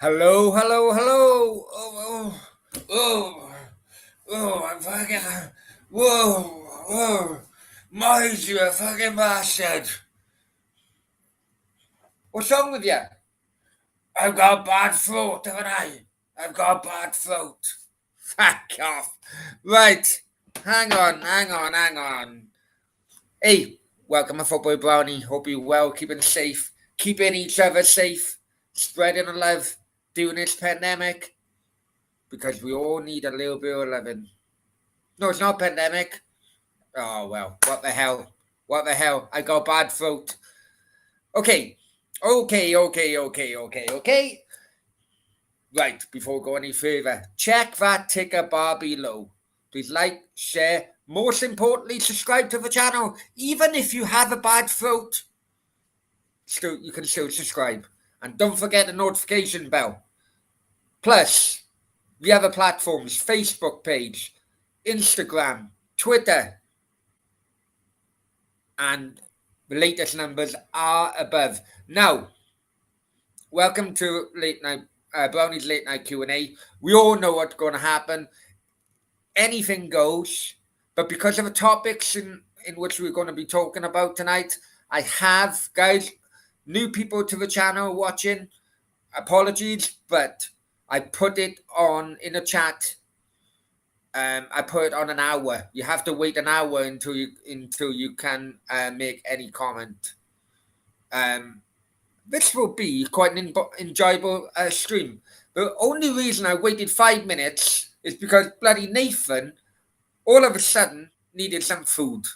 Hello, hello, hello. I'm fucking. Whoa. Miles, you a fucking bastard. What's wrong with you? I've got a bad throat, haven't I? I've got a bad throat. Fuck off. Right. Hang on. Hey, welcome to Football Brownie. Hope you're well, keeping safe, keeping each other safe, spreading the love during this pandemic. Because we all need a little bit of loving. No, it's not a pandemic. Oh, well, what the hell? I got a bad throat. Okay. Right, before we go any further, check that ticker bar below. Please like, share, most importantly, subscribe to the channel. Even if you have a bad throat, you can still subscribe. And don't forget the notification bell. Plus, the other platforms, Facebook page, Instagram, Twitter, and the latest numbers are above. Now, welcome to Brownies Late Night Q&A. We all know what's going to happen. Anything goes, but because of the topics in which we're going to be talking about tonight, I have, guys, new people to the channel watching. Apologies, but I put it on in the chat. I put it on an hour. You have to wait an hour until you can make any comment. This will be quite an enjoyable stream. The only reason I waited 5 minutes is because bloody Nathan, all of a sudden, needed some food.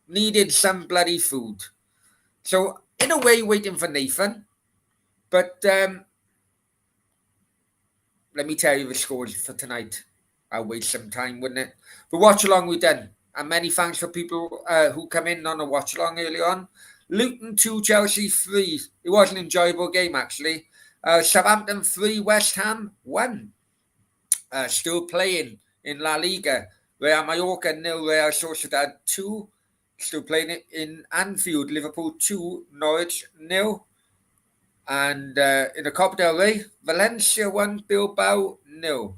Needed some bloody food. So, in a way, waiting for Nathan. But let me tell you the scores for tonight. I'll waste some time, wouldn't it? The watch along we done. And many thanks for people who come in on a watch along early on. Luton 2, Chelsea 3. It was an enjoyable game, actually. Southampton 3, West Ham 1. Still playing in La Liga. Real Mallorca 0, Real Sociedad 2. Still playing it in Anfield. Liverpool 2, Norwich 0. And in the Copa del Rey, Valencia 1, Bilbao 0.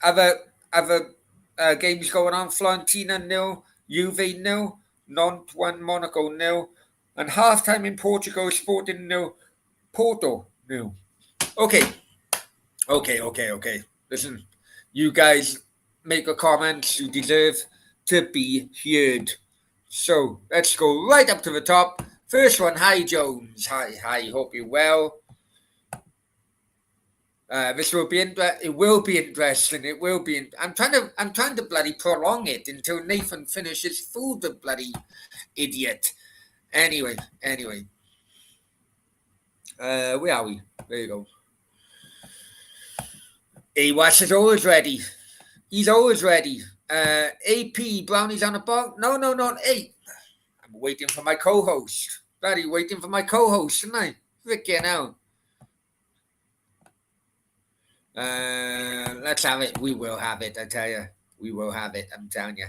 Other games going on: Fiorentina 0, Juve 0, Nantes 1, Monaco 0, and halftime in Portugal: Sporting 0, Porto 0. Okay. Listen, you guys make a comment. You deserve to be heard. So let's go right up to the top. First one, hi Jones. Hi. Hope you're well. This will be it will be interesting. It will be. I'm trying to bloody prolong it until Nathan finishes food. The bloody idiot. Anyway. Where are we? There you go. Awas is always ready. He's always ready. AP Brownies on the box. No, not 8. I'm waiting for my co-host. Bloody waiting for my co-host, isn't I? Freaking hell. Let's have it. We will have it, I tell you. We will have it, I'm telling you.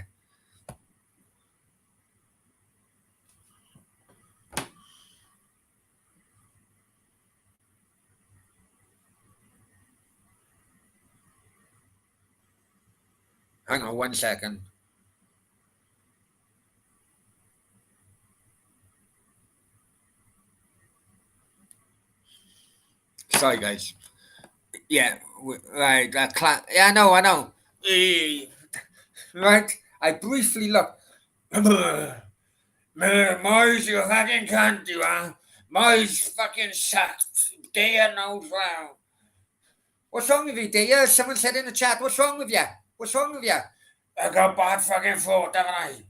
Hang on 1 second. Sorry, guys. Yeah, right. Yeah, I know. Right. I briefly looked. Mars, you fucking cunt, you are. Mars fucking sucked. Dear knows well. What's wrong with you, dear? Someone said in the chat, what's wrong with you? I got bad fucking throat, haven't I?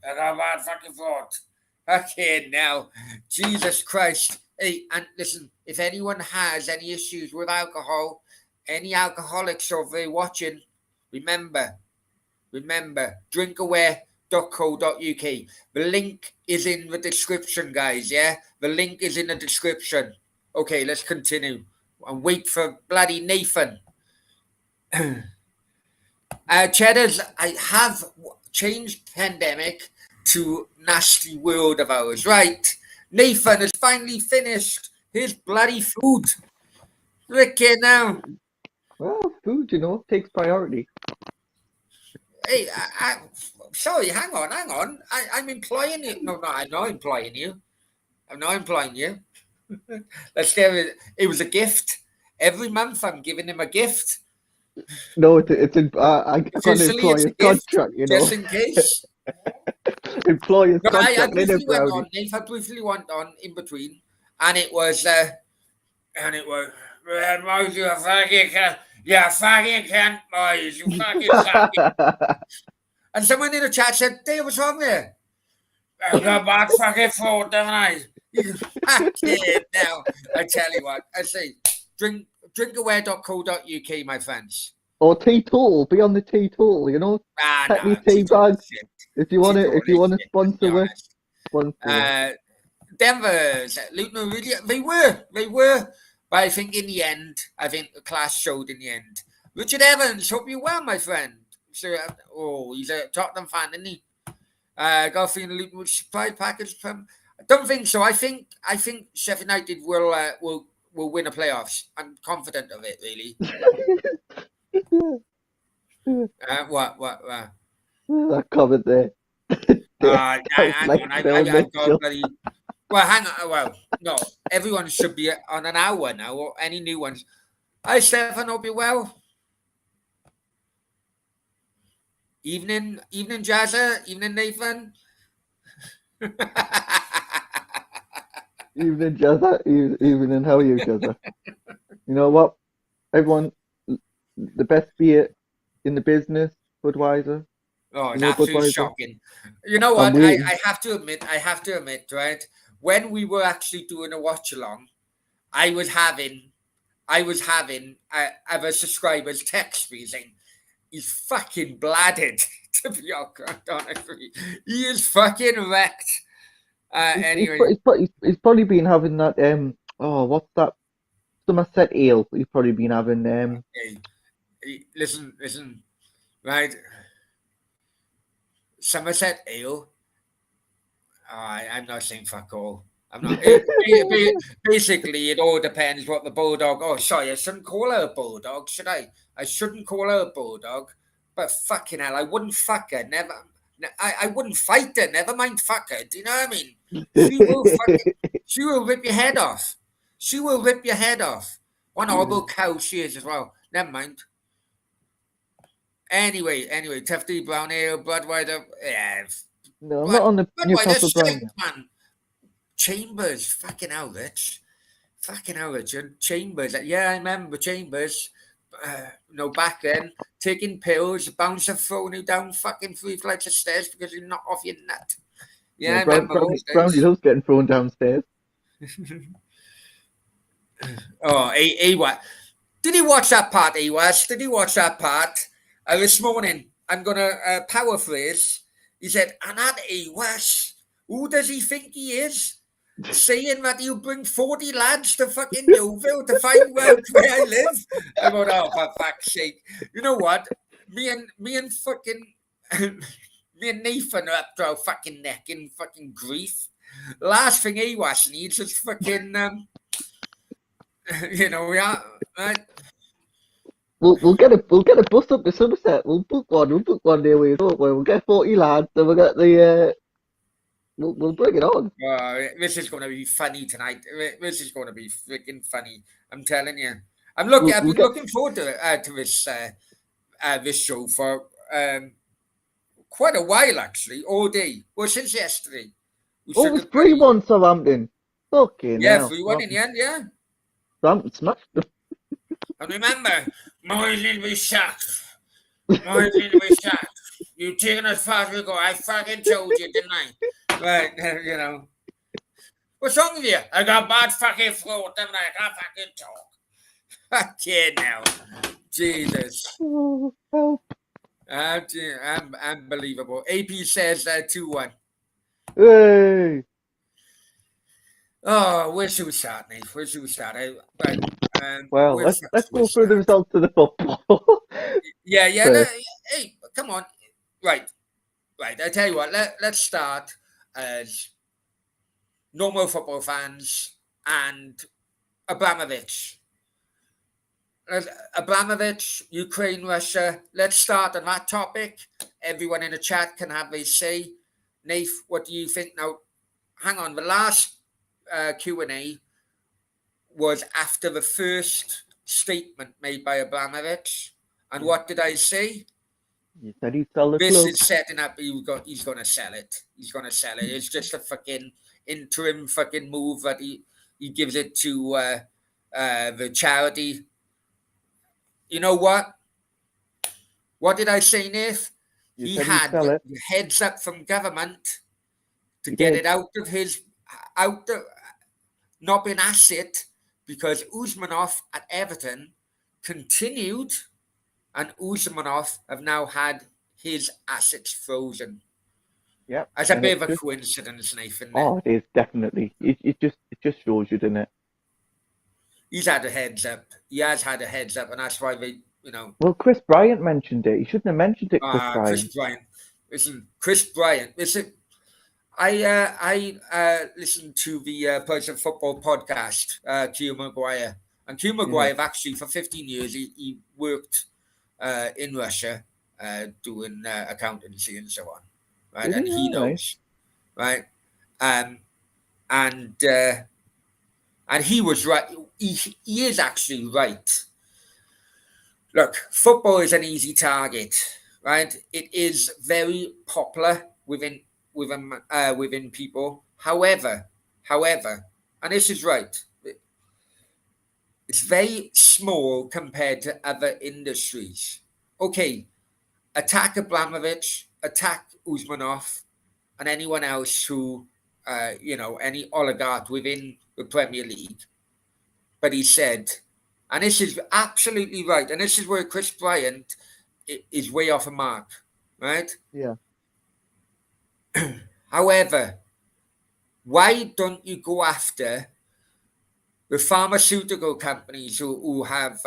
Okay, now. Jesus Christ. Hey, and listen, if anyone has any issues with alcohol, any alcoholics over there watching, remember, drinkaware.co.uk. The link is in the description, guys, yeah? The link is in the description. Okay, let's continue. And wait for bloody Nathan. Cheddars, I have changed pandemic to nasty world of ours, right? Nathan has finally finished Here's bloody food. Ricky now. Well, food, takes priority. Hey, sorry, hang on. I'm employing you. No, I'm not employing you. I'm not employing you. Let's get it. It was a gift. Every month I'm giving him a gift. No, I got an Officially, it's a employer's gift, contract, just in case. employer's No, I contract, little briefly went brownie. on, Dave. I briefly went on in between, and it was, Moise, you fucking can't, Moise, you fucking can't. And someone in the chat said, Dave, what's wrong there? I got bad fucking throat, don't I? Fucking now. I tell you what, I say, drinkaware.co.uk, my friends. Or teetotal, be on the teetotal, Hackney tea bags. If you want to sponsor us, Denver's Luton really they were, but I think in the end, the class showed in the end. Richard Evans, hope you well, my friend. So, he's a Tottenham fan, isn't he? Got a feeling Luton would supply package from. I don't think so. I think Sheffield United will win the playoffs. I'm confident of it, really. What? that comment there. Hang on. I've got bloody. Well, hang on. Well, no. Everyone should be on an hour now, or any new ones. Hi, Stefan. Hope you're well. Evening, Jazza. Evening, Nathan. Evening, Jazza. Evening, how are you, Jazza? You know what? Everyone, the best beer in the business, Budweiser. Oh, it's absolutely shocking. You know what? I have to admit, right? When we were actually doing a watch along, I was having other subscribers text me saying he's fucking bladdered. To be honest with you, he is fucking wrecked. Anyway, he's probably been having that. What's that? Somerset ale. He's probably been having. Hey, listen, right? Somerset ale. I'm not saying fuck all. I'm not. Basically, it all depends what the bulldog. Oh, sorry, I shouldn't call her a bulldog, should I? I shouldn't call her a bulldog. But fucking hell, I wouldn't fuck her. Never. I wouldn't fight her. Never mind fuck her. Do you know what I mean? She will rip your head off. She will rip your head off. One horrible cow she is as well. Never mind. Anyway, Tufty, Brown Ale, Budweiser. Yeah. No, I'm not on the Newcastle Brown. Man. Chambers, fucking hell, Rich. Richard. Chambers. Yeah, I remember Chambers. Back then, taking pills, bouncer throwing you down fucking 3 flights of stairs because you're not off your nut. Yeah, I remember those days. Brownie loves getting thrown downstairs. What? Did you watch that part, Awas? Did you watch that part? This morning, I'm going to paraphrase. He said, and that Awas, who does he think he is? Saying that he'll bring 40 lads to fucking Newville to find where I live. I went, oh, for fuck's sake. You know what? Me and fucking me and Nathan are up to our fucking neck in fucking grief. Last thing Awas needs is fucking right? We'll get a bus up to Somerset. We'll book one there. We'll get 40 lads, and we'll get the. We'll bring it on. This is going to be funny tonight. This is going to be freaking funny. I'm telling you. I've been looking forward to this show for quite a while, actually, all day. Well, since yesterday. It was 3-1 Southampton. Fucking hell. 3-1 in the end, yeah. Southampton smashed them. And remember, Moise will be shocked. You taking as far as we go. I fucking told you, didn't I? Right, What's wrong with you? I got bad fucking throat, didn't I? I can't fucking talk. Kid now. Jesus. Oh, help. Unbelievable. AP says 2-1. Hey. Oh, where should we start, Nate? Where should we start? Well, let's go through the results of the football. Yeah. Hey, come on. Right. I tell you what. Let's start as normal football fans and Abramovich. Abramovich, Ukraine, Russia. Let's start on that topic. Everyone in the chat can have a say. Nath, what do you think? Now, hang on. The last Q&A was after the first statement made by Abramovich. And what did I say? You said he'd sell the This club. is setting up. He's going to sell it. He's going to sell it. It's just a fucking interim fucking move that he gives it to the charity. You know what? What did I say, Nath? He had the heads up from government to get it out of not being asset, because Usmanov at Everton continued, and Usmanov have now had his assets frozen. Yeah, That's a bit of a coincidence, Nathan. Oh, it is definitely. It just shows you, doesn't it? He's had a heads up. He has had a heads up, and that's why they, Well, Chris Bryant mentioned it. He shouldn't have mentioned it, Chris Bryant. Chris Bryant. Listen, Chris Bryant. Listen, I listened to the Person Football podcast, Q Maguire. And Q Maguire, actually, for 15 years, he worked in Russia doing accountancy and so on. Right? And he knows. Right? And he was right. He is actually right. Look, football is an easy target, right? It is very popular within people. However, and this is right, it's very small compared to other industries. Okay, attack Abramovich, attack Usmanov, and anyone else who, any oligarch within the Premier League. But he said, and this is absolutely right, and this is where Chris Bryant is way off a mark, right? Yeah. However, why don't you go after the pharmaceutical companies who have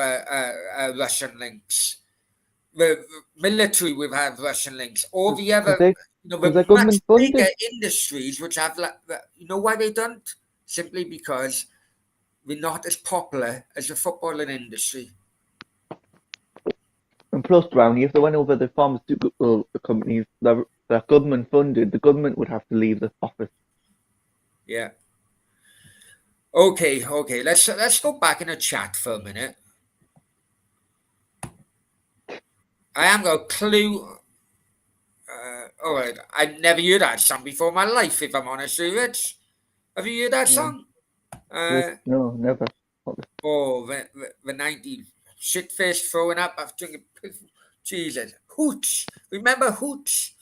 Russian links? The military will have Russian links. All the other, the much bigger industries which have, why they don't? Simply because we're not as popular as the footballing industry. And plus, Brownie, if they went over the pharmaceutical companies that are government funded, the government would have to leave the office. Yeah. Okay. Let's go back in the chat for a minute. I am got a clue. All right, I've never heard that song before in my life, if I'm honest with you, Rich. Have you heard that song? No, never. Oh, the 90s. Shitface throwing up after drinking. Jesus. Hooch. Remember Hooch?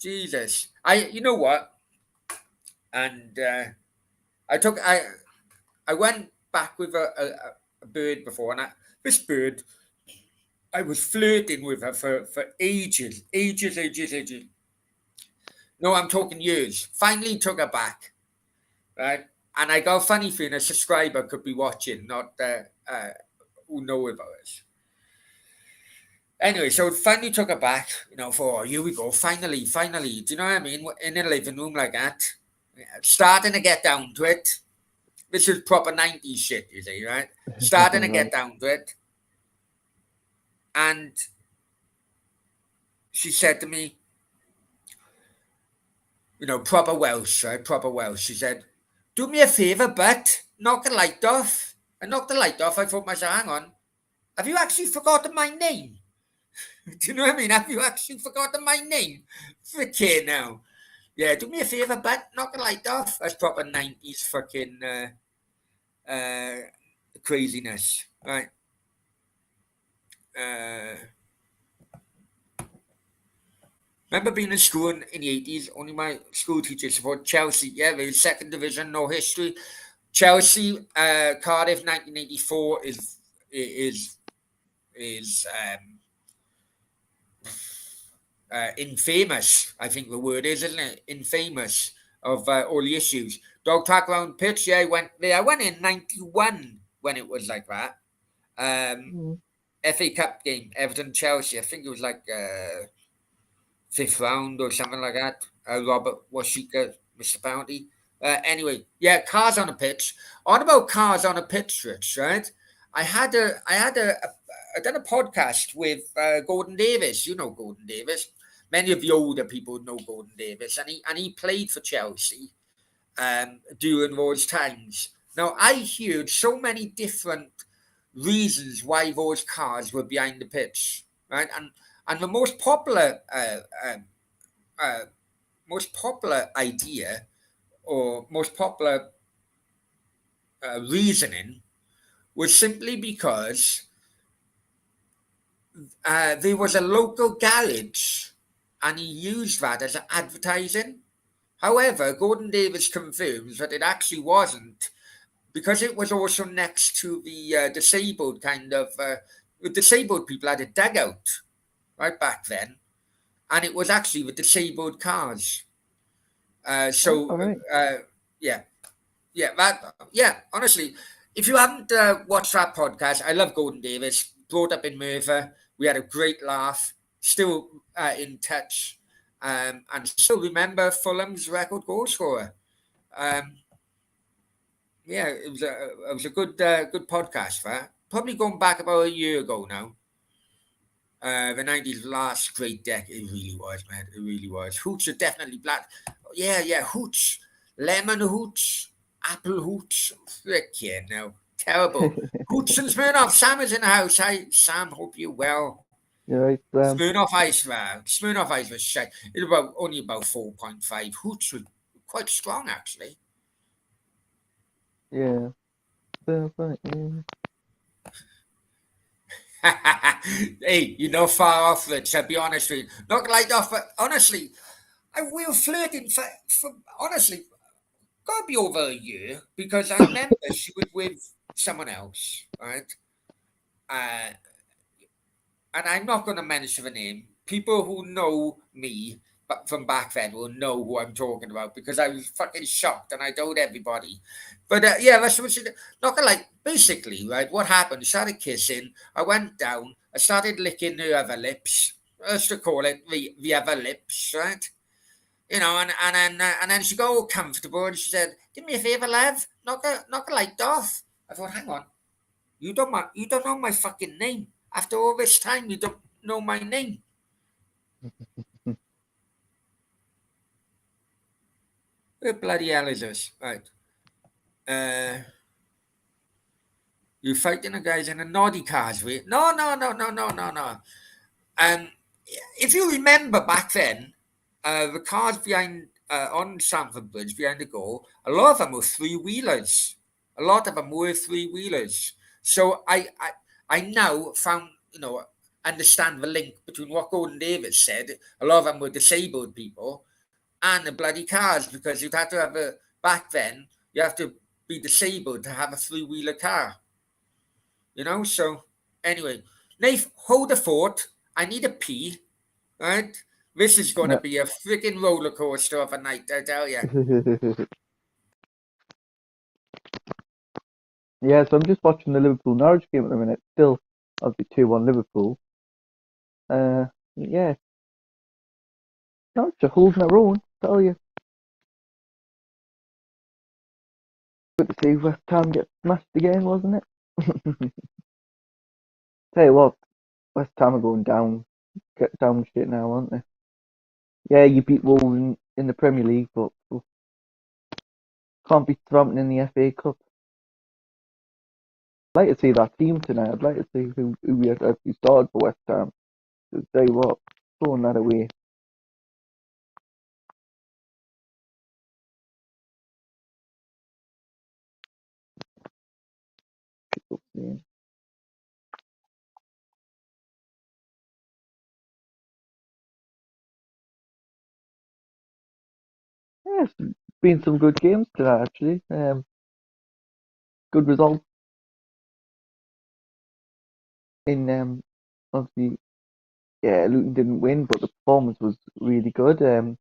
Jesus. You know what? And I went back with a bird before, and this bird, I was flirting with her for ages. No, I'm talking years. Finally took her back, right? And I got a funny feeling a subscriber could be watching, not who know about us. Anyway, so finally took her back, for, here we go, finally. Do you know what I mean? In a living room like that, starting to get down to it. This is proper 90s shit, you see, right? Starting to get down to it. And she said to me, proper Welsh, right? Proper Welsh. She said, do me a favour, but knock the light off. I knocked the light off. I thought myself, hang on. Have you actually forgotten my name? Do you know what I mean? Have you actually forgotten my name? Freaking now. Yeah, do me a favour, but knock the light off. That's proper 90s fucking craziness. Right. Remember being in school in the 80s? Only my school teacher supported Chelsea. Yeah, they were second division, no history. Chelsea, Cardiff, 1984 is infamous. I think the word is, isn't it? Infamous of all the issues. Dog track round pitch. Yeah, I went there. I went in 91 when it was like that. FA Cup game, Everton Chelsea. I think it was like 5th round or something like that. Robert Washika, Mr. Bounty. Anyway, yeah, cars on a pitch. On about cars on a pitch, Rich, right? I done a podcast with Gordon Davis. You know Gordon Davis. Many of the older people know Gordon Davis, and he played for Chelsea during those times. Now I heard so many different reasons why those cars were behind the pitch, right? And the uh, most popular idea or most popular reasoning was simply because there was a local garage and he used that as advertising. However, Gordon Davis confirms that it actually wasn't because it was also next to the disabled kind of. The disabled people had a dugout right back then, and it was actually the disabled cars. Uh, Oh, so, all right. yeah, yeah. Honestly, if you haven't watched that podcast, I love Gordon Davis. Brought up in Merthyr, we had a great laugh. Still in touch, and still remember Fulham's record goal scorer. Um, yeah, it was a good podcast. That probably going back about a year ago now. The '90s last great decade. It really was, man. It really was. Hooch are definitely black. Yeah. Hooch, lemon hooch, apple hooch. Frickin' no, terrible. Hooch and Smirnoff. Sam is in the house. Hi, Sam. Hope you're well. You're right, Smirnoff Ice, Smirnoff Ice was shit. It was only about 4.5. Hooch was quite strong, actually. yeah. Right, yeah. Hey, you're not far off, Rich. I'll be honest with you. Not like off, but honestly, we were flirting for honestly, gotta be over a year because I remember she was with someone else, right? Uh, and I'm not going to mention the name. People who know me but from back then will know who I'm talking about because I was fucking shocked and I told everybody. But yeah, that's what she did. Not gonna like basically, right? What happened? Started kissing. I went down. I started licking her other lips. Let's to call it the other lips, right? You know, and then she got all comfortable and she said, "Do me a favor, love. Knock a light off." I thought, hang on. You don't know my fucking name. After all this time, you don't know my name. Who the bloody hell is this? Right. Uh, you fighting the guys in a noddy cars with? No. Um, if you remember back then, the cars behind on Stamford Bridge behind the goal, a lot of them were three wheelers. A lot of them were three wheelers. So I now found understand the link between what Gordon Davis said. A lot of them were disabled people and the bloody cars because you'd have to have a back then. You have to be disabled to have a three wheeler car. So anyway, Nath, hold the fort. I need a pee. Right? This is going to No. be a freaking roller coaster of a night, I tell you. Yeah, so I'm just watching the Liverpool Norwich game at the minute. Still, obviously 2-1 Liverpool. Yeah, Norwich are holding their own. Tell you. Good to see West Ham get smashed again, wasn't it? Tell you what, West Ham are going down, get down shit now, aren't they? Yeah, you beat Wolves in the Premier League, but can't beat Southampton in the FA Cup. I'd like to see that team tonight. I'd like to see who we actually started for West Ham. Just tell you what, throwing that away. Yeah, it's been some good games tonight actually. Good results in obviously yeah, Luton didn't win, but the performance was really good. And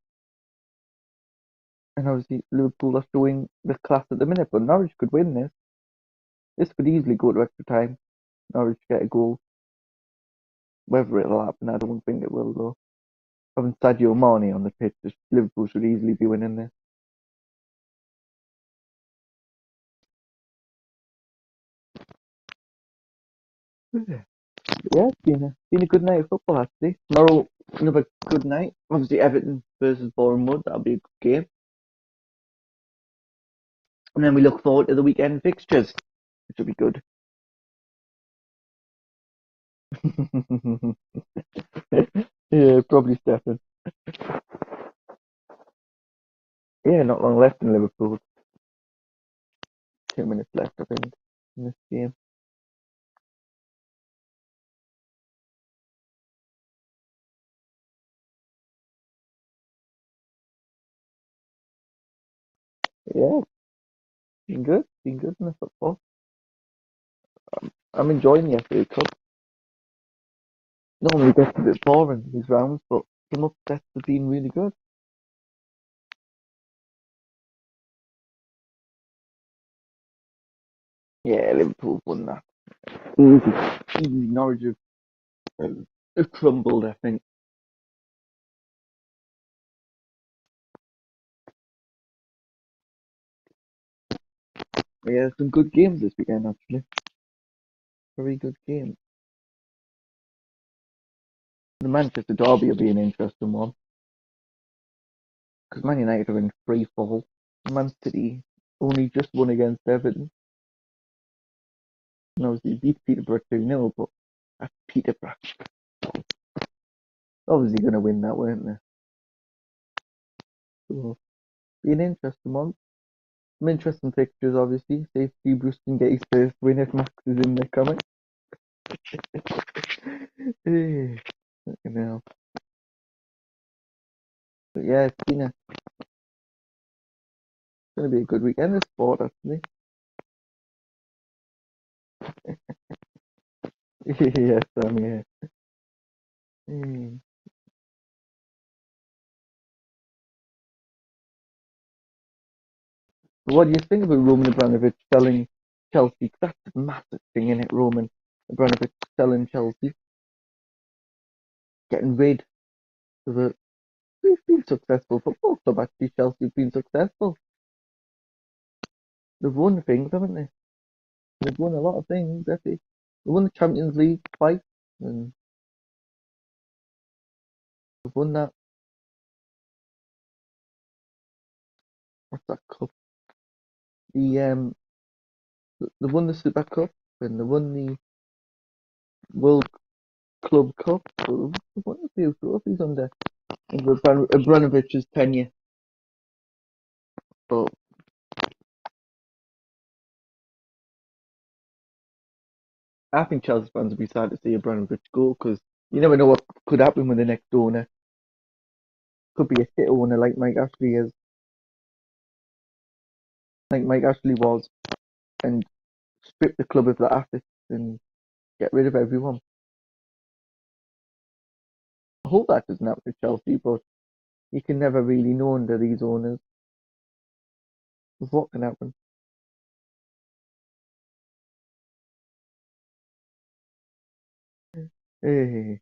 obviously Liverpool are showing the class at the minute, but Norwich could win this. This could easily go to extra time. Norwich get a goal. Whether it'll happen, I don't think it will though. Having Sadio Mane on the pitch, Liverpool should easily be winning this. Yeah, it's been a good night of football actually. Tomorrow, another good night. Obviously, Everton versus Bournemouth. That'll be a good game. And then we look forward to the weekend fixtures, which will be good. Yeah, probably Stefan. Yeah, not long left in Liverpool. 2 minutes left, I think, in this game. Yeah, been good. Been good in the football. I'm enjoying the FA Cup. Normally it gets a bit boring these rounds, but some upsets have been really good. Yeah, Liverpool won that. Easy, easy. Norwich have crumbled, I think. Yeah, some good games this weekend actually. Very good game. The Manchester Derby will be an interesting one because Man United are in free fall. Man City only just won against Everton. And obviously beat Peterborough 2-0, but that's Peterborough. Obviously going to win that, weren't they? So, be an interesting one. Some interesting fixtures, obviously. See if Steve Bruce can get his first win if Max is in there coming. You know. But yeah, it's going to be a good weekend of sport, actually. Yes, yeah. Mm. What do you think about Roman Abramovich selling Chelsea? 'Cause that's a massive thing, in it? Roman Abramovich selling Chelsea, getting rid of a. We've been successful football club, actually. Chelsea have been successful. They've won things, haven't they? They've won a lot of things, actually. They won the Champions League twice, and they've won that. What's that cup? The they won the Super Cup, and they won the World Club Cup. So they've won a few trophies under Abramovich's tenure. But I think Chelsea fans will be sad to see Abramovich go because you never know what could happen with the next owner. Could be a shit owner like Mike Ashley is, like Mike Ashley was, and strip the club of the assets and get rid of everyone. I hope that doesn't happen to Chelsea, but you can never really know under these owners of what can happen. Eh.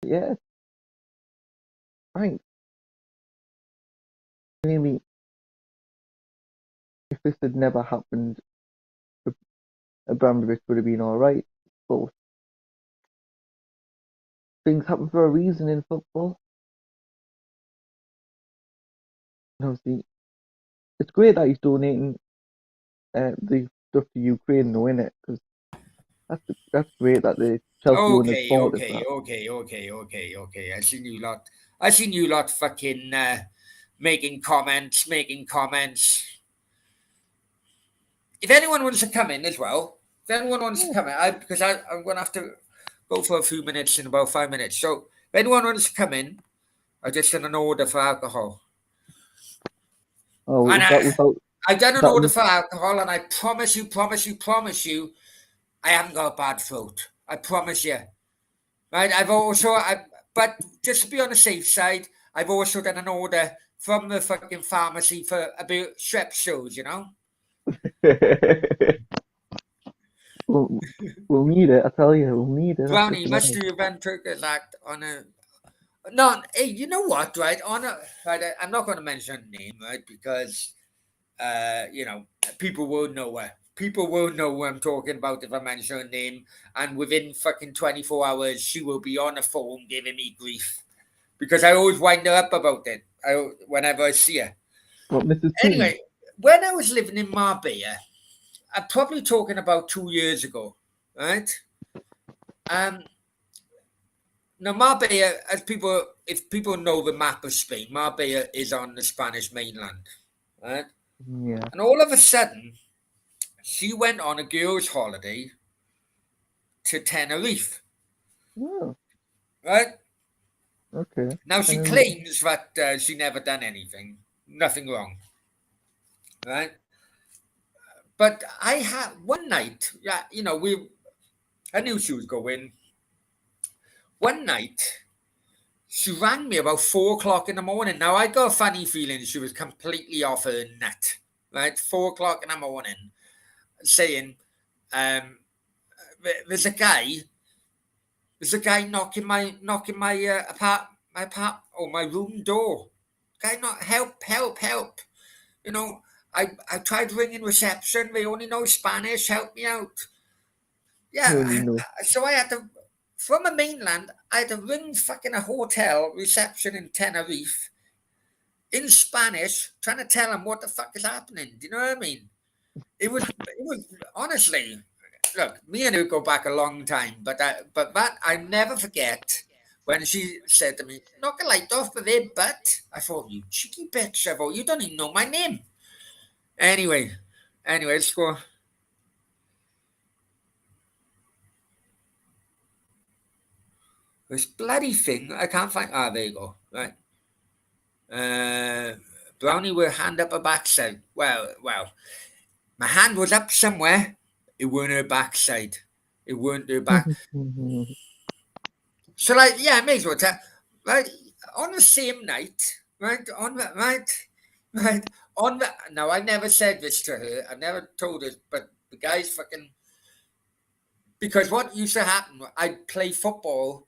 Yeah, I think maybe if this had never happened, Abramovich would have been all right. But things happen for a reason in football. And obviously, it's great that he's donating the stuff to Ukraine, though, innit? Because that's great that the Chelsea owners Okay, thought of okay, that. okay, okay, okay, okay. I seen you lot. I seen you lot fucking making comments, making comments. If anyone wants to come in as well, if anyone wants to Yeah. come in, I'm gonna have to go for a few minutes in about 5 minutes. So if anyone wants to come in, I just done an order for alcohol, Oh, and I done was an that order was for alcohol, and I promise you, I haven't got a bad throat. I promise you. Right? But just to be on the safe side, I've also done an order from the fucking pharmacy for about strep you know? we'll, we'll need it. I tell you, we'll need it. That's the Brownie, you must thing. do your ventricular act on a. No, hey, you know what, right? On a. Right, I'm not going to mention a name, right? Because people will know her. People will know who I'm talking about if I mention her name. And within fucking 24 hours, she will be on the phone giving me grief. Because I always wind her up about it whenever I see her. What, Mrs. Toon? Anyway, when I was living in Marbella, I'm probably talking about 2 years ago, right? Now Marbella, if people know the map of Spain, Marbella is on the Spanish mainland, right? Yeah. And all of a sudden, she went on a girls' holiday to Tenerife, Oh, right? okay. Now she Tenerife. claims that she never done anything, nothing wrong, right? But I had one night, yeah, I knew she was going. One night, she rang me about 4 o'clock in the morning. Now I got a funny feeling she was completely off her nut, right? 4 o'clock in the morning, saying, um, "There's a guy. There's a guy knocking my room door. Guy, not help, help, help. You know, I tried ringing reception. They only know Spanish. Help me out." Holy Yeah, no. so I had to, from the mainland, I had to ring fucking a hotel reception in Tenerife in Spanish, trying to tell them what the fuck is happening. Do you know what I mean? It was honestly, look, me and her go back a long time, but that I never forget when she said to me, "Knock a light off with their butt." I thought, "You cheeky bitch, I thought, you don't even know my name." Anyway, let's go. This bloody thing, I can't find. Ah, there you go. Right. Uh, Brownie with hand up her backside. Well, my hand was up somewhere. It weren't her backside. It weren't her back. So like, yeah, I may as well tell. Right, on the same night, right, right, on the. Now I never said this to her. I never told her, but the guy's fucking. Because what used to happen, I play football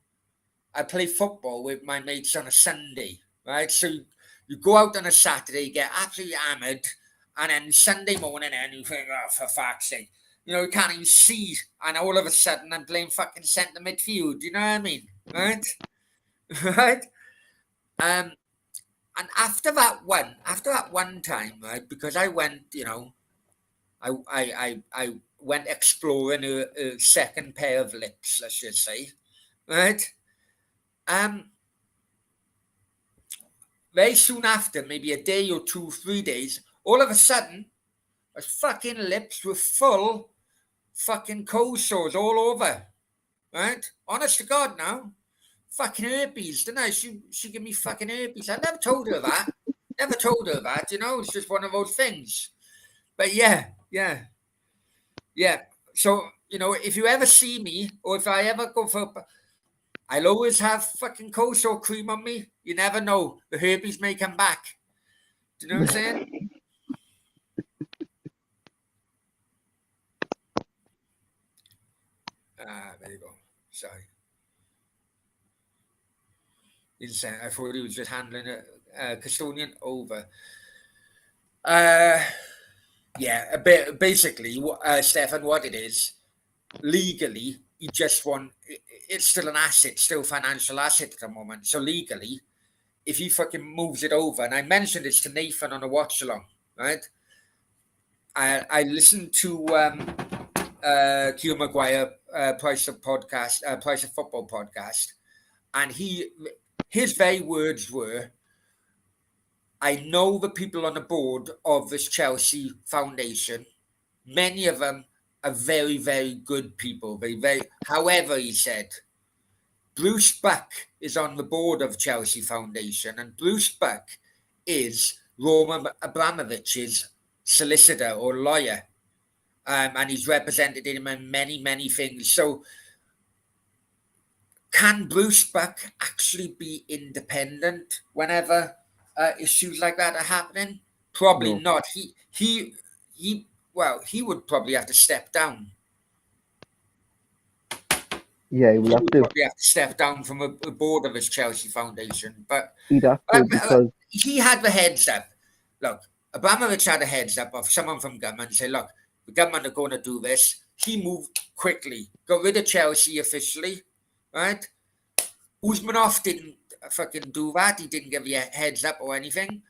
with my mates on a Sunday, right? So you go out on a Saturday, get absolutely hammered, and then Sunday morning, and you think, "Oh, for fuck's sake," you can't even see, and all of a sudden, I'm playing fucking centre midfield. You know what I mean, right? Right? And after that one time, right? Because I went, I went exploring a second pair of lips, let's just say, right? Um, Very soon after, maybe a day or 2, 3 days, all of a sudden, her fucking lips were full fucking cold sores all over. Right? Honest to God now. Fucking herpes, didn't I? She gave me fucking herpes. I never told her that. Never told her that, it's just one of those things. But yeah. So, if you ever see me, or if I ever go for, I'll always have fucking cold sore cream on me. You never know. The herpes may come back. Do you know what I'm saying? There you go. Sorry. Insane. I thought he was just handling a custodian over. Yeah, a bit, basically, Stefan, what it is, legally, you just want, it's still an asset, still financial asset at the moment. So legally, if he fucking moves it over, and I mentioned this to Nathan on a watch along, right? I listened to Hugh Maguire Price of Football podcast, and his very words were, "I know the people on the board of this Chelsea Foundation. Many of them are very, very good people. However, he said, Bruce Buck is on the board of Chelsea Foundation, and Bruce Buck is Roman Abramovich's solicitor or lawyer, and he's represented him in many, many things. So, can Bruce Buck actually be independent whenever issues like that are happening? Probably No. not. He would probably have to step down. Yeah, he will have to. Probably have to step down from a board of his Chelsea Foundation. But He'd have to because he had the heads up. Look, Abramovich had a heads up of someone from government say, look, the government are going to do this. He moved quickly, got rid of Chelsea officially, right? Usmanov didn't fucking do that. He didn't give you a heads up or anything.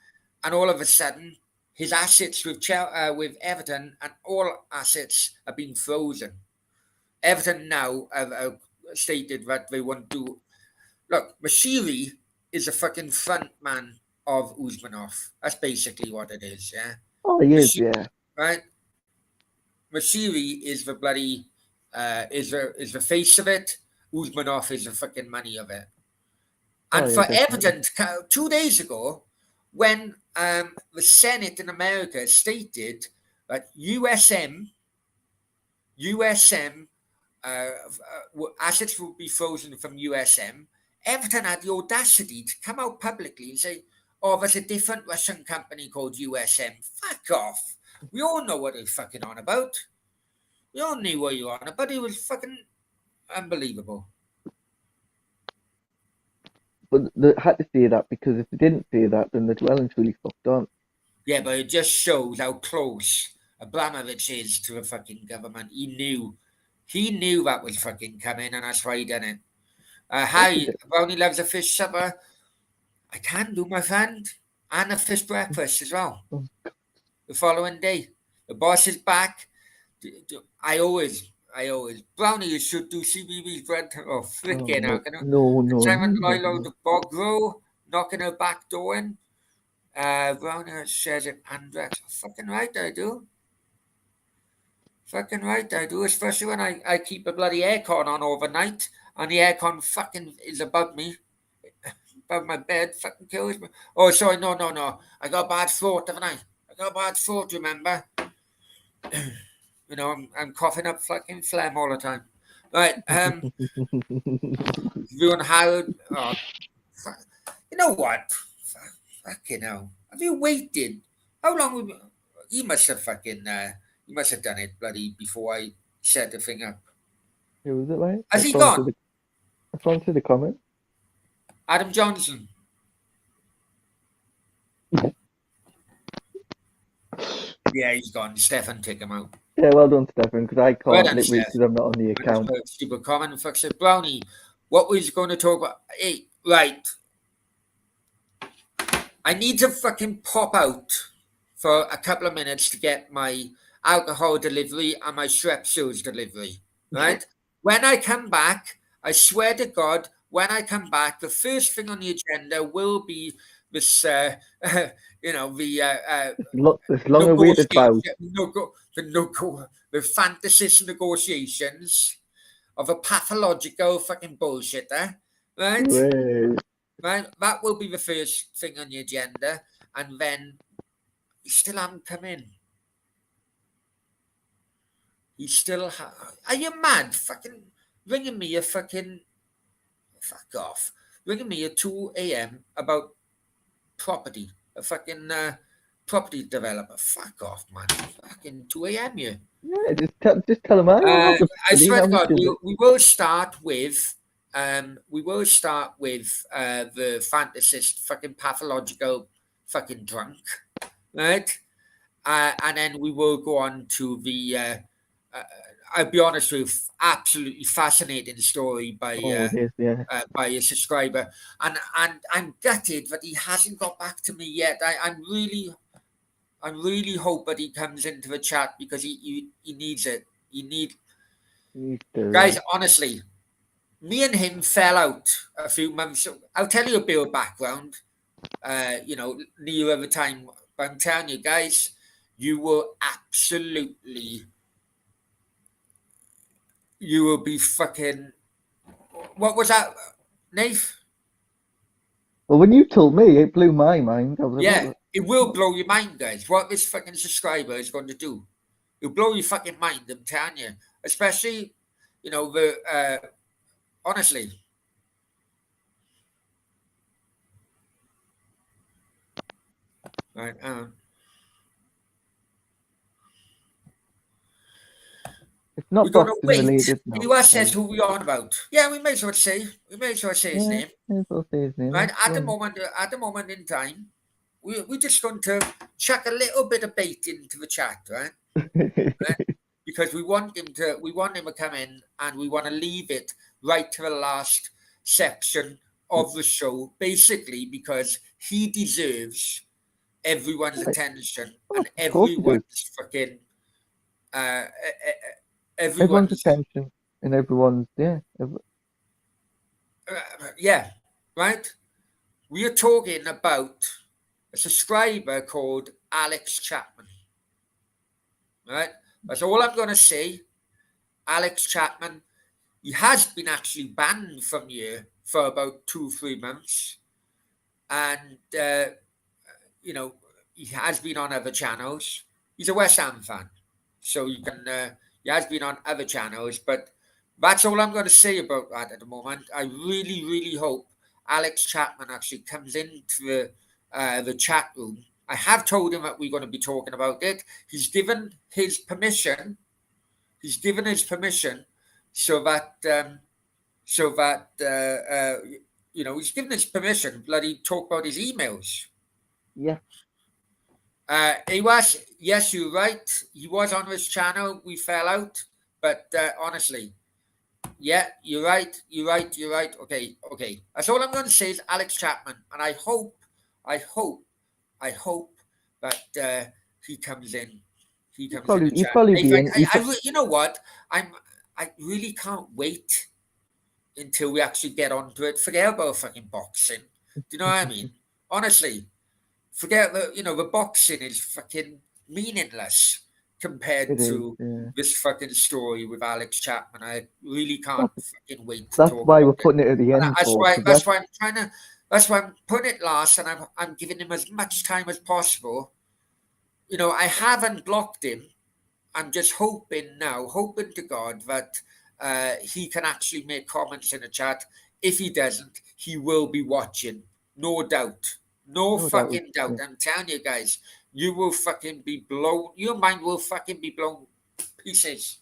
And all of a sudden, his assets with Everton and all assets have been frozen. Everton now have stated that they won't do. Look, Mashiri is a fucking front man of Usmanov. That's basically what it is, yeah? Oh, he is, Mashiri, yeah. right? Mashiri is the bloody is the face of it. Usmanov is the fucking money of it. And Oh, yeah, for definitely. Everton, 2 days ago, when the Senate in America stated that USM assets will be frozen from USM, Everton had the audacity to come out publicly and say, oh, there's a different Russian company called USM. Fuck off. We all know what they're fucking on about. We all knew what you were on about. It was fucking unbelievable. But they had to say that because if they didn't say that, then the dwelling's really fucked on. Yeah, but it just shows how close Abramovich is to the fucking government. He knew that was fucking coming, and that's why he done it. Hi, Brownie loves a fish supper. I can do, my friend, and a fish breakfast as well. Oh. The following day, the boss is back. I always, Brownie, you should do CBB's bread. Oh, freaking no, hell. no, Simon no, Lilo, no. the bog row, knocking her back door in. Brownie says it, Andrex. Fucking right, I do. Fucking right, I do. Especially when I keep a bloody aircon on overnight, and the aircon fucking is above me, above my bed. Fucking kills me. Oh, sorry, no. I got a bad throat, haven't I? I got a bad throat, remember? You know, I'm coughing up fucking phlegm all the time. Right, Viewing Howard. Oh, you know what? Fucking hell. Have you waited? How long? You must have fucking. You must have done it bloody before I set the thing up. Who was it, like? Has he gone? I've gone to the comment. Adam Johnson. Yeah, he's gone. Stefan, take him out. Yeah, well done, Stefan, because I Well can't done, literally Steph. because I'm not on the account. Stupid comment. Fuck said Brownie. What was going to talk about? Hey, right. I need to fucking pop out for a couple of minutes to get my alcohol delivery and my strepsils delivery. Right? When I come back, I swear to God, when I come back, the first thing on the agenda will be this, you know, This long-awaited bout. the fantasist negotiations of a pathological fucking bullshitter, right? Way. Right, that will be the first thing on the agenda, and then he still haven't come in. He still Are you mad? Fucking ringing me a fucking fuck off. Ringing me at 2 a.m. about property. A fucking property developer. Fuck off, man. Fucking 2 a.m. you. Yeah, just tell him I have the I swear to how much God, is it? we will start with the fantasist fucking pathological fucking drunk, right? And then we will go on to the I'll be honest with you, absolutely fascinating story Oh, it is, yeah. by a subscriber, and I'm gutted that he hasn't got back to me yet. I'm really hope that he comes into the chat because he needs it. Guys, honestly, me and him fell out a few months. I'll tell you a bit of background. You know, near the time, but I'm telling you, guys, you will be fucking. What was that, Nath? Well, when you told me, it blew my mind. I was like, Yeah, it will blow your mind, guys. What this fucking subscriber is going to do. It'll blow your fucking mind, I'm telling you. Especially, you know, honestly. Right, it's not we're going to wait. related now. The US says who we're on about. Yeah, we may as well say his name. May as well say his name. Right, at the moment in time, we're just going to chuck a little bit of bait into the chat, right? Right? Because we want him to come in, and we want to leave it right to the last section of the show, basically because he deserves everyone's attention Oh, and of course you do. everyone's fucking uh, Everyone's everyone's attention and everyone's yeah, right. We are talking about a subscriber called Alex Chapman, right? That's all I'm going to say. Alex Chapman. He has been actually banned from here for about 2 3 months, and you know he has been on other channels. He's a West Ham fan, so you can. He has been on other channels, but that's all I'm going to say about that at the moment. I really, really hope Alex Chapman actually comes into the chat room. I have told him that we're going to be talking about it. He's given his permission. He's given his permission so that so that he's given his permission. Bloody talk about his emails. yeah. He was, yes, you're right. He was on this channel. We fell out, but honestly, yeah, you're right. You're right. You're right. Okay, okay. That's all I'm going to say is Alex Chapman, and I hope, I hope that he comes in. He comes in the You'd chat. probably In be fact, in. You you know what? I really can't wait until we actually get onto it. Forget about fucking boxing. Do you know what I mean? Honestly, forget that. The boxing is fucking meaningless compared it is. to Yeah. this fucking story with Alex Chapman. I really can't That's, fucking wait to that's talk why we're about it. putting it at the And end that's for, why because that's why I'm trying to. That's why I'm putting it last, and I'm giving him as much time as possible. I haven't blocked him. I'm just hoping now, hoping to God that he can actually make comments in the chat. If he doesn't, he will be watching. No doubt. No no doubt. fucking doubt. Yeah, I'm telling you guys, you will fucking be blown. Your mind will fucking be blown pieces.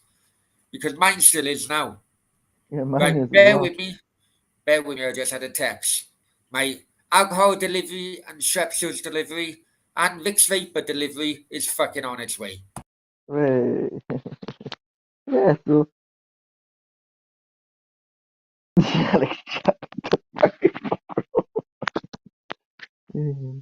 Because mine still is now. yeah, mine Right, is as bear well. with me. Bear with me, I just had a text. My alcohol delivery and strepsils delivery and Vicks Vapor delivery is fucking on its way. Right. Yeah, so Alex Chapman. Yeah.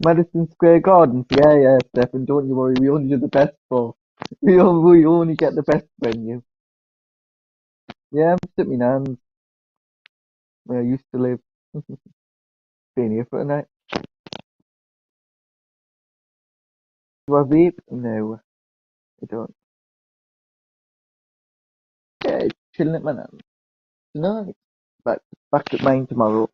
Madison Square Gardens. Yeah, Stefan. Don't you worry. We only do the best for. We only get the best venue. Yeah, I'm just at my nan's where I used to live. Been here for a night. Do I vape? No, I don't. Yeah, chilling at my nan's tonight. Back at mine tomorrow.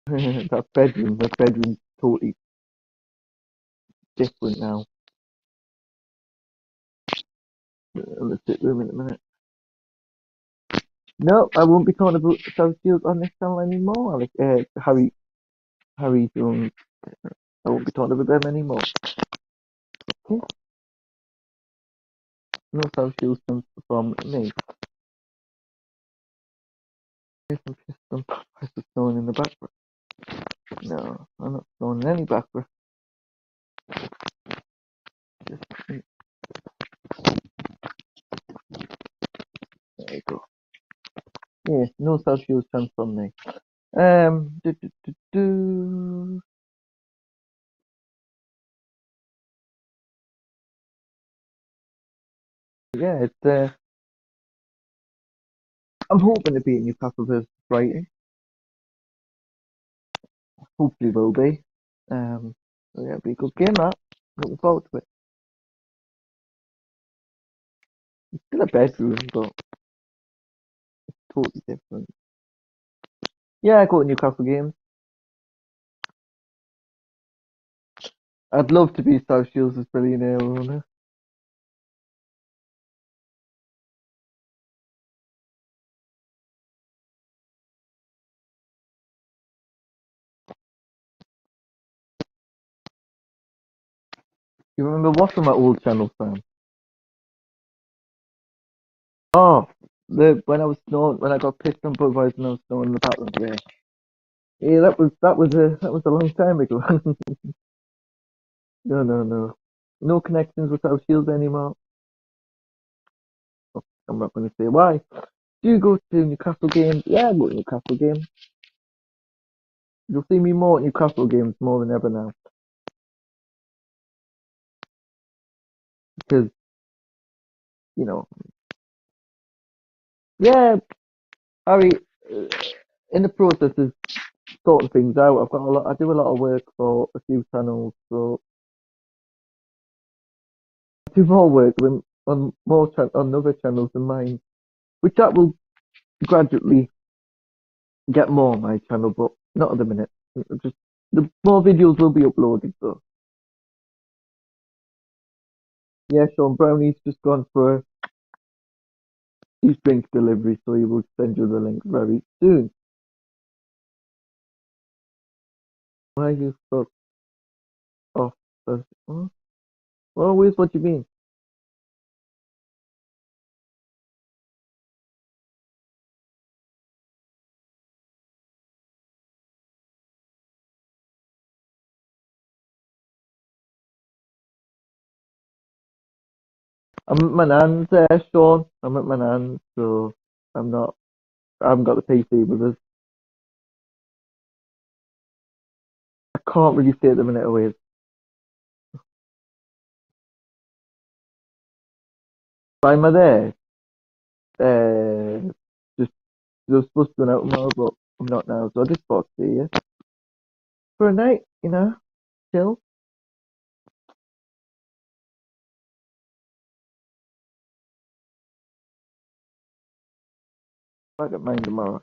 That bedroom's totally different now. The sit room in a minute. No, I won't be talking about South Shields on this channel anymore. Like Harry Jones. I won't be talking about them anymore. Okay? No South Shields from me. There's some Professor Stone in the background. No, I'm not throwing any background. Just there you go. Yeah, no South Shields from me. Do, do, do, do. Yeah, it's I'm hoping to be at Newcastle versus Brighton. Hopefully will be. So yeah, it'll be a good game that. Looking forward to it. It's still a bedroom, but totally different. Yeah, I go to Newcastle games. I'd love to be South Shields' billionaire owner. You remember watching my old channel, Sam? Oh, when I was snowing, when I got pissed on Budweiser and I was snowing in the background there. Yeah, that was a long time ago. No. No connections with South Shields anymore. Oh, I'm not going to say why. Do you go to Newcastle games? Yeah, I go to Newcastle games. You'll see me more at Newcastle games more than ever now. Because, you know, yeah, Harry, uh, in the process of sorting things out, I do a lot of work for a few channels, so I do more work on other channels than mine, which that will gradually get more on my channel, but not at the minute. Just the more videos will be uploaded, so yeah, Sean Brownie's just gone for his drink delivery, so he will send you the link very soon. Why are you so off? Well, where's what you mean? I'm at my nan's there, Sean. I'm at my nan's, so I'm not. I haven't got the PC with us. I can't really say at the minute away. Why am I there? Just supposed to go out tomorrow, but I'm not now, so I just thought to see you for a night, chill. Back at mine tomorrow.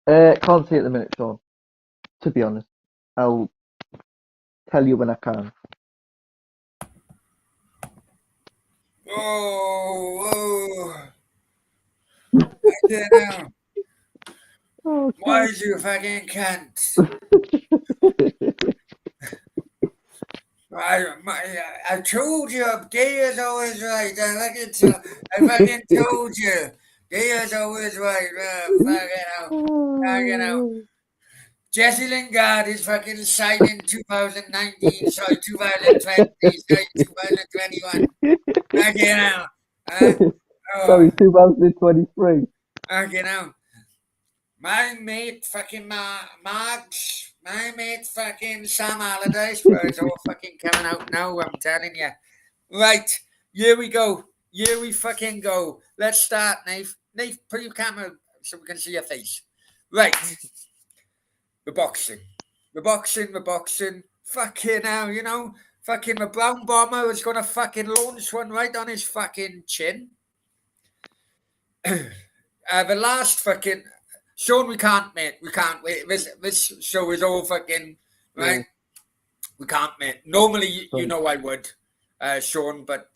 Can't see at the minute, Sean. To be honest, I'll tell you when I can. Oh, I don't know. Oh, Why you fucking can't? I told you, gay is always right. I fucking told you, gay is always right. Fucking hell. Jesse Lingard is fucking signing 2019, sorry, 2020, sorry, 2021. Fucking hell. Sorry, Oh, 2023. fucking hell. My mate fucking Marks, my mate fucking Sam Allardyce, bro, it's all fucking coming out now, I'm telling you. Right, here we go. Here we fucking go. Let's start, Nate. Nate, put your camera so we can see your face. Right, the boxing. The boxing. Fucking hell, fucking the brown bomber was gonna fucking launch one right on his fucking chin. The last fucking Sean, we can't, mate. We can't. This show is all fucking right. Yeah, We can't, mate. Normally, you sorry. know I would, Sean, but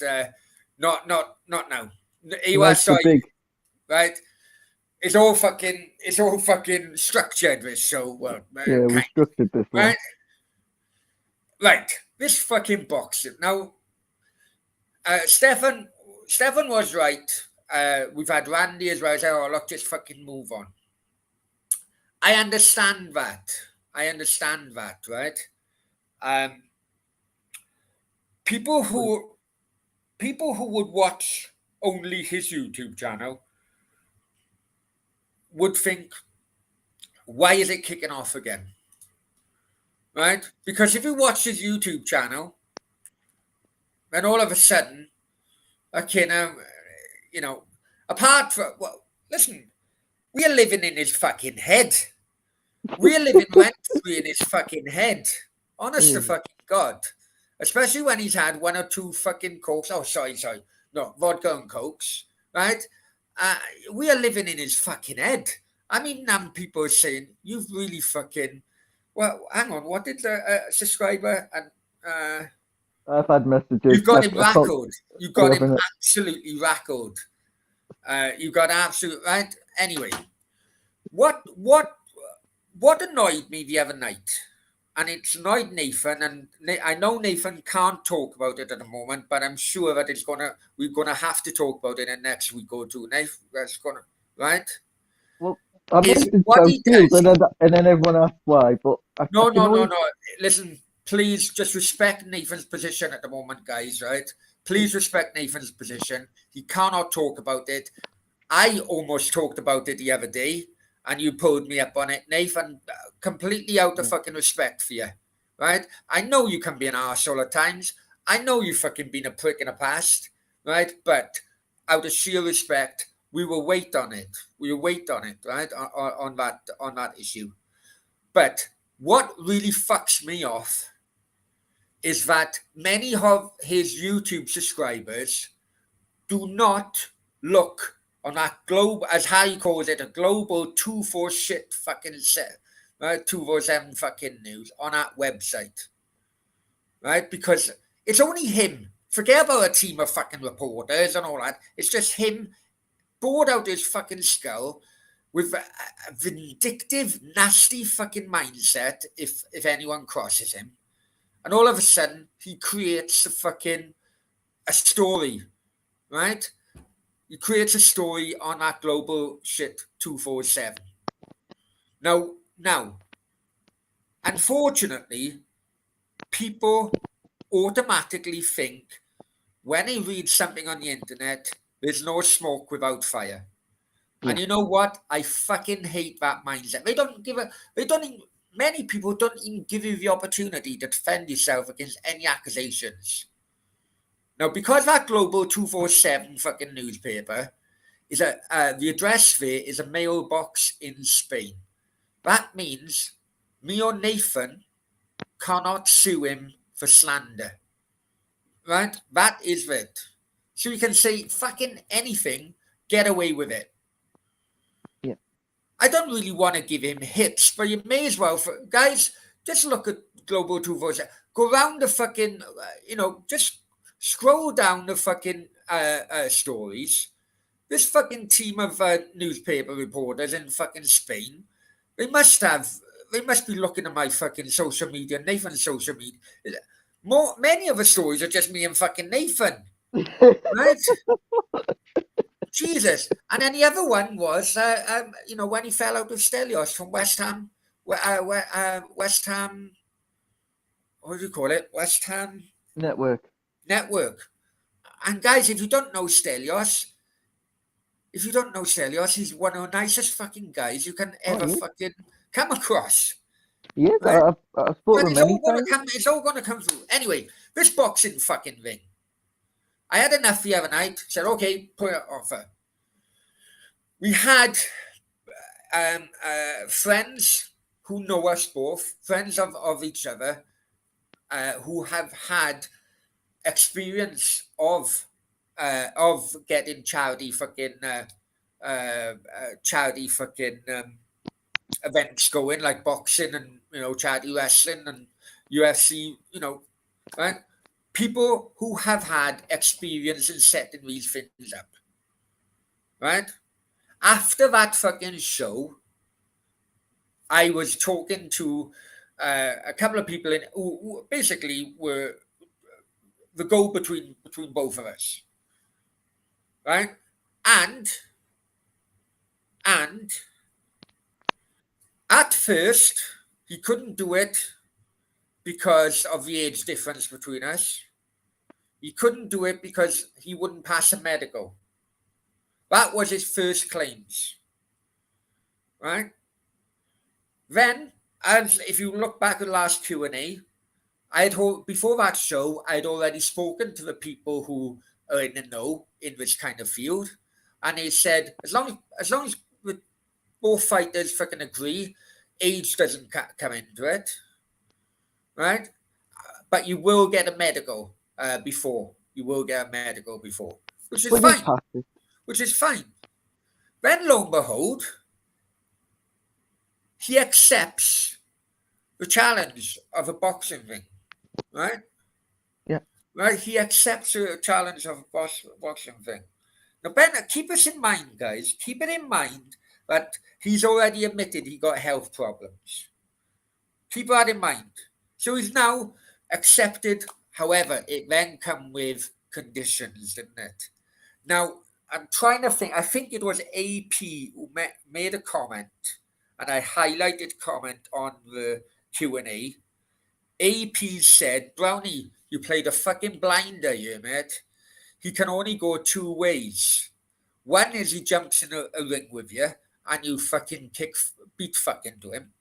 not now. You are Tonight's the sorry, big. right? It's all fucking structured. This show, well, Yeah, we kind, structured this one. right? Right. This fucking boxing now. Stefan was right. We've had Randy as well. Oh, look, just fucking move on. I understand that. Right? Um, people who people who would watch only his YouTube channel would think, why is it kicking off again? Right? Because if you watch his YouTube channel, then all of a sudden, okay, now, you know, apart from, well, listen, we are living in his fucking head. We are living rent free in his fucking head. Honest to Yeah, fucking God. Especially when he's had one or two fucking cokes. Oh, sorry. No, vodka and cokes, right? Uh, we are living in his fucking head. I mean, people are saying, you've really fucking, Well, hang on. What did the subscriber and I've had messages. you've got him I can't. rackled. You've I got him haven't. absolutely rackled. You got absolute right. Anyway, what what what annoyed me the other night, and it's annoyed Nathan, and I know Nathan can't talk about it at the moment, but I'm sure that we're gonna have to talk about it in the next week or two. Nathan, that's gonna right. Well, I Is mentioned what he Southfield, does. and then everyone asked why, but I No, can no, no, only. no. Listen, please just respect Nathan's position at the moment, guys, right? Please respect Nathan's position. He cannot talk about it. I almost talked about it the other day, and you pulled me up on it, Nathan. Completely out of Yeah, fucking respect for you, right? I know you can be an arsehole at times. I know you fucking been a prick in the past, right? But out of sheer respect, we will wait on it. We will wait on it, right? On that issue. But what really fucks me off is that many of his YouTube subscribers do not look on that globe, as Harry calls it, a global 24 shit fucking set, right? 247 fucking news on that website, right? Because it's only him. Forget about a team of fucking reporters and all that. It's just him bored out his fucking skull with a vindictive, nasty fucking mindset if anyone crosses him. And all of a sudden, he creates a story, right? He creates a story on that global shit 247. Now, unfortunately, people automatically think when they read something on the internet, there's no smoke without fire. yeah, And you know what? I fucking hate that mindset. They don't even, many people don't even give you the opportunity to defend yourself against any accusations. Now, because that Global 247 fucking newspaper the address there is a mailbox in Spain. That means me or Nathan cannot sue him for slander. Right? That is it. So you can say fucking anything, get away with it. yeah. I don't really want to give him hits, but you may as well. Guys, just look at Global 247. Go around the fucking, just scroll down the fucking stories. This fucking team of newspaper reporters in fucking Spain, they must have, they must be looking at my fucking social media, Nathan's social media. Many of the stories are just me and fucking Nathan, right? Jesus. And then the other one was, when he fell out with Stelios from West Ham, West Ham, what do you call it? West Ham Network. Network. And guys, if you don't know Stelios, he's one of the nicest fucking guys you can Oh, ever fucking come across. yes. Right? I've spoken And to him many times. it's all gonna come through. Anyway, this boxing fucking thing. I had enough the other night, said, okay, put it offer. We had friends who know us both, friends of each other, who have had experience of getting charity fucking events going like boxing and charity wrestling and UFC, right? People who have had experience in setting these things up, right? After that fucking show, I was talking to a couple of people who basically were the go between both of us, right? And and at first he couldn't do it because of the age difference between us. He couldn't do it because he wouldn't pass a medical. That was his first claims, right? Then, as if you look back at the last Q&A, before that show, I'd already spoken to the people who are in the know in this kind of field, and they said as long as both fighters fucking agree, age doesn't come into it, right? But you will get a medical before. You will get a medical before, which is But he'll fine. pass it. Which is fine. Then, lo and behold, he accepts the challenge of a boxing ring, right? Yeah. Right? He accepts the challenge of a boxing ring. Now, Ben, keep us in mind, guys. Keep it in mind that he's already admitted he got health problems. Keep that in mind. So he's now accepted. However, it then come with conditions, didn't it? Now, I'm trying to think. I think it was AP who made a comment, and I highlighted comment on the Q&A. AP said, Brownie, you played a fucking blinder here, mate. He can only go two ways. One is he jumps in a ring with you and you fucking beat fucking to him.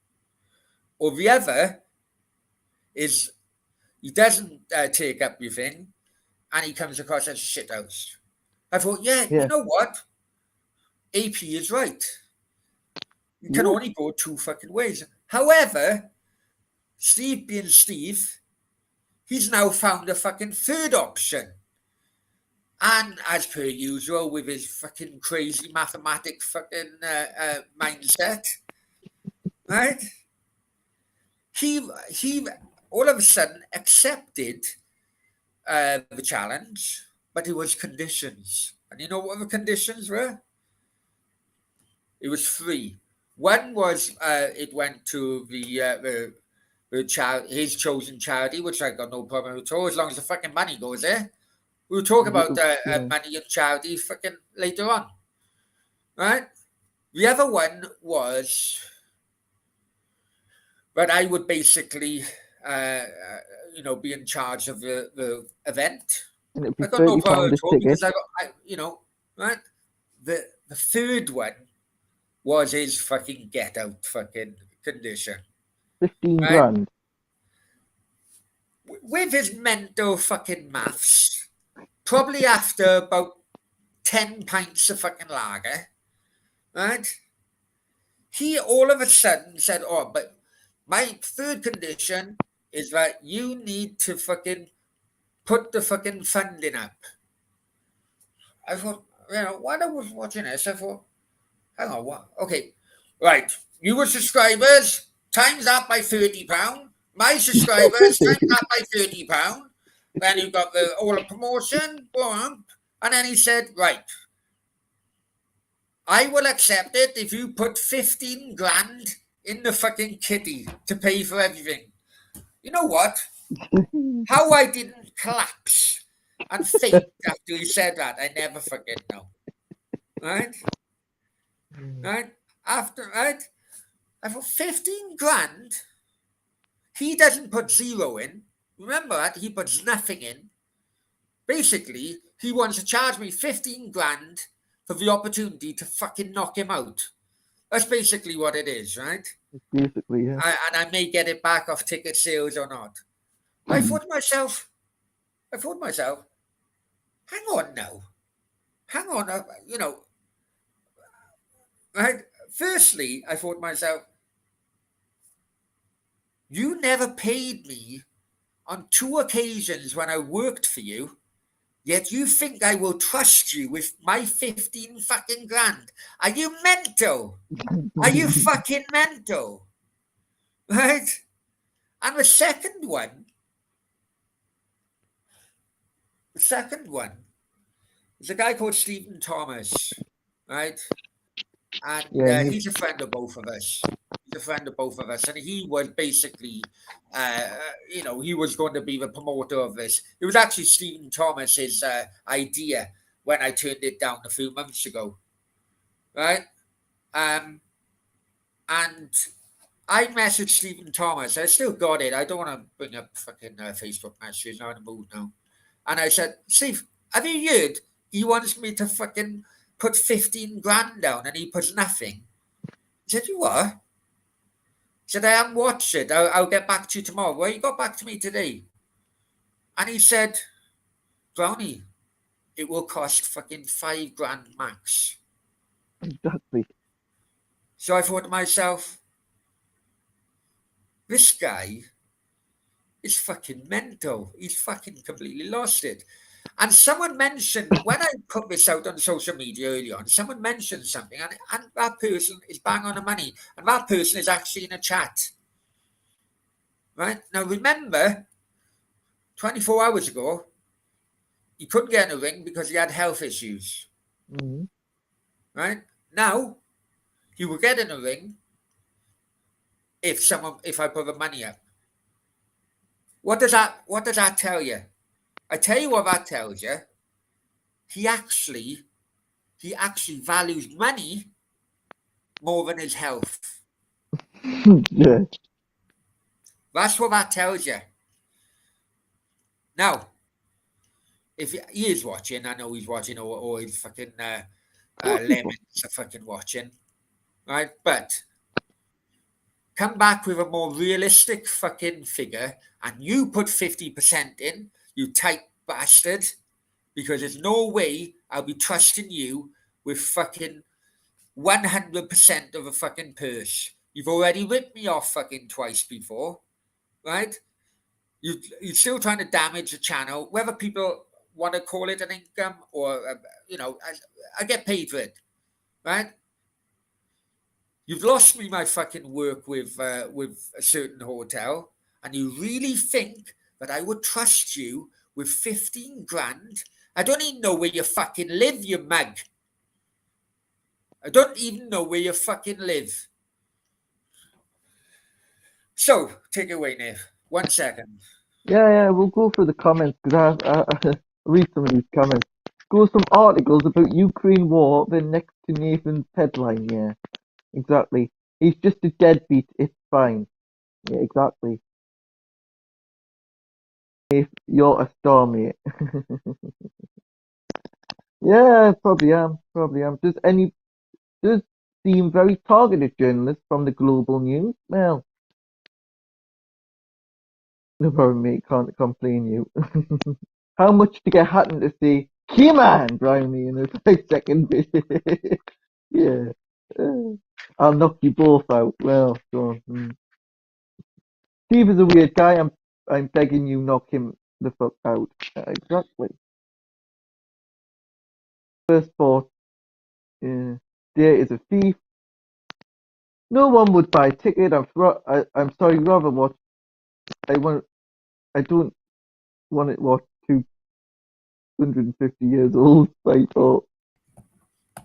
Or the other is he doesn't take up your thing and he comes across as a shithouse. I thought, yeah, you Yeah. know what? AP is right. You can only go two fucking ways. However, Steve being Steve, he's now found a fucking third option. And as per usual, with his fucking crazy mathematic fucking mindset, right? He all of a sudden accepted the challenge, but it was conditions. And you know what the conditions were? It was three. One was it went to his chosen charity, which I got no problem at all, as long as the fucking money goes there. We'll talk about Yeah. money and charity fucking later on, right? The other one was that I would basically, be in charge of the event. And it'd be I got no problem £30 at a all ticket. because right? The third one was his fucking get out fucking condition. 15 Right? grand. With his mental fucking maths, probably after about 10 pints of fucking lager, right? He all of a sudden said, oh, but my third condition is that you need to fucking put the fucking funding up. I thought, when I was watching this, I thought, hang on, what? Okay, right. You subscribers, times that by £30. My subscribers, times that by £30. Then you got all the promotion, boom. And then he said, right, I will accept it if you put 15 grand in the fucking kitty to pay for everything. You know what? How I didn't collapse and faint after he said that, I never forget now. Right? Right? Right? I thought 15 grand? He doesn't put zero in. Remember that? He puts nothing in. Basically, he wants to charge me 15 grand for the opportunity to fucking knock him out. That's basically what it is, right? Basically, yeah. And I may get it back off ticket sales or not. I thought to myself, hang on now. Hang on, right? Firstly, I thought to myself, you never paid me on 2 occasions when I worked for you, yet you think I will trust you with my 15 fucking grand. Are you mental? Are you fucking mental? Right? And the second one is a guy called Stephen Thomas, right? And Yeah, he's a friend of both of us. And he was basically, he was going to be the promoter of this. It was actually Stephen Thomas's idea when I turned it down a few months ago, right? And I messaged Stephen Thomas. I still got it. I don't want to bring up fucking Facebook messages. I'm in the mood now. And I said, Steve, have you heard? He wants me to fucking put 15 grand down and he puts nothing. He said, you what? He said, I haven't watched it. I'll get back to you tomorrow. Well, he got back to me today. And he said, Brownie, it will cost fucking 5 grand max. exactly. So I thought to myself, this guy is fucking mental. He's fucking completely lost it. And someone mentioned, when I put this out on social media early on, someone mentioned something, and that person is bang on the money. And that person is actually in a chat. right? Now remember, 24 hours ago, he couldn't get in a ring because he had health issues, Mm. right? Now, he will get in a ring if I put the money up. What does that tell you? I tell you what that tells you. He actually values money more than his health. Yeah. That's what that tells you. Now, if he is watching, I know he's watching, or he's fucking Of course he was. lemons are fucking watching, right? But come back with a more realistic fucking figure, and you put 50% in, you tight bastard, because there's no way I'll be trusting you with fucking 100% of a fucking purse. You've already ripped me off fucking twice before, right? You're still trying to damage the channel, whether people want to call it an income or, I get paid for it, right? You've lost me my fucking work with a certain hotel, and you really think that I would trust you with 15 grand? I don't even know where you fucking live, you mug. I don't even know where you fucking live. So, take it away, Nave. 1 second. Yeah, we'll go through the comments because I read some of these comments. Go some articles about Ukraine war, then next to Nathan's headline. Yeah, exactly. He's just a deadbeat. It's fine. Yeah, exactly. If you're a star, mate. Yeah, probably am. Probably am. Does seem very targeted journalist from the global news? Well, no problem, mate. Can't complain you. How much to get Hatton to say, "Come on, Brownie" in a 5 second video? Yeah. I'll knock you both out. Well, go on. Steve is a weird guy. I'm begging you, knock him the fuck out. Exactly. First thought, there is a thief. No one would buy a ticket. I'm sorry, rather watch. I want. I don't want it watched 250 years old. I thought,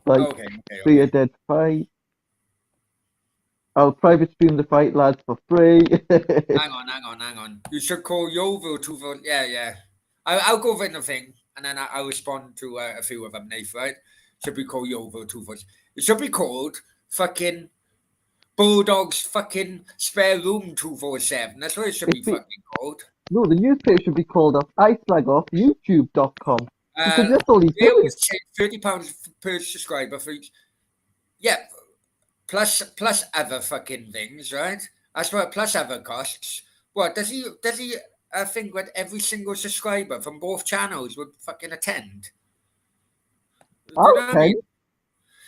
like, see a dead fight. I'll private stream the fight, lads, for free. Hang on. You should call Yovo to vote. Yeah. I'll go over the thing, and then I'll respond to a few of them, Nate, right? Should be called Yovo to vote. It should be called fucking Bulldogs fucking spare room 247. That's what it should be fucking called. No, the newspaper should be called up iceslagoffyoutube.com because that's all he's They doing. always say £30 per subscriber for each. Yeah, plus other fucking things, right? That's what plus other costs. What does he think that every single subscriber from both channels would fucking attend? Do you know what I mean?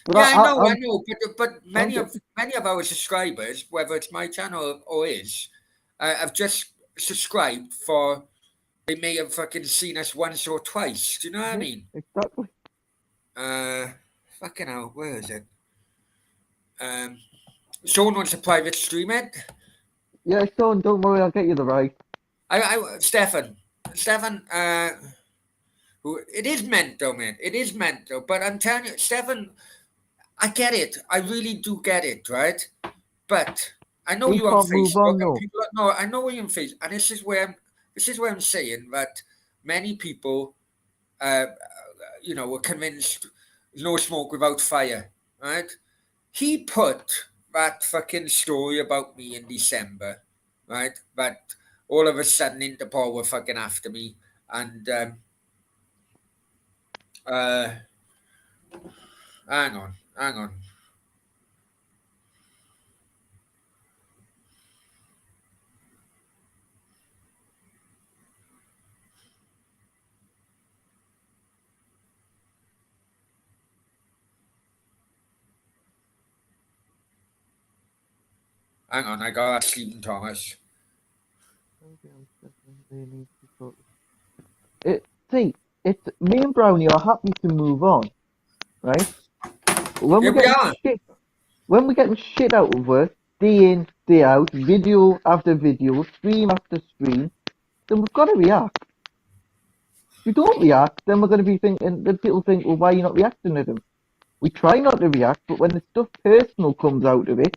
But Yeah, I know, I'm but many of our subscribers, whether it's my channel or his, have just subscribed for. They may have fucking seen us once or twice. Do you know what I mean? exactly. Fucking hell, where is it? Sean wants a private stream it. Yeah, Sean, don't worry, I'll get you the right. Stefan, it is meant though, man. It is meant though. But I'm telling you, Stefan, I get it. I really do get it, right? But I know We you on can't move on, Facebook, and no. people. No, I know you're on Facebook, and this is where I'm saying that many people, were convinced no smoke without fire, right? He put that fucking story about me in December, right? That all of a sudden Interpol were fucking after me, and hang on. I got Stephen Thomas. It's me and Brownie are happy to move on, right? When Yeah, we're getting shit out of work, day in, day out, video after video, stream after stream, then we've got to react. If we don't react, then we're going to be thinking, then people think, well, why are you not reacting to them? We try not to react, but when the stuff personal comes out of it,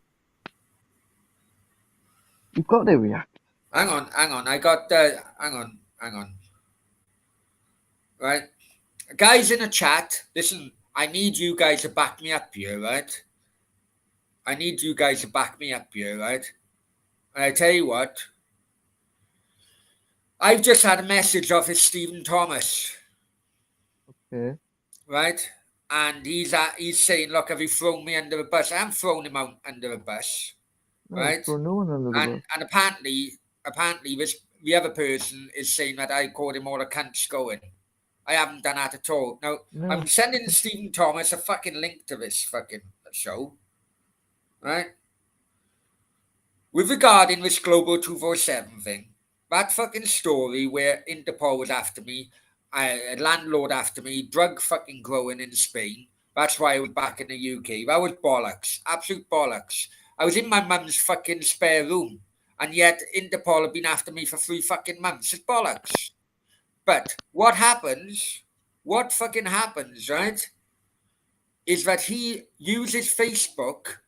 you've got to react. Hang on. I got hang on. Right, guys in the chat. Listen, I need you guys to back me up here, right? I need you guys to back me up here, right? And I tell you what, I've just had a message off of Stephen Thomas, Okay. right? And he's saying, look, have you thrown me under the bus? I haven't thrown him out under the bus, No, right? for no one under the bus. And apparently this the other person is saying that I called him all the cunts going. I haven't done that at all. Now, No. I'm sending Stephen Thomas a fucking link to this fucking show, right? With regarding this Global 247 thing, that fucking story where Interpol was after me, a landlord after me, drug fucking growing in Spain, that's why I was back in the UK. That was bollocks. Absolute bollocks. I was in my mum's fucking spare room, and yet Interpol have been after me for 3 fucking months. It's bollocks. But what fucking happens, right, is that he uses Facebook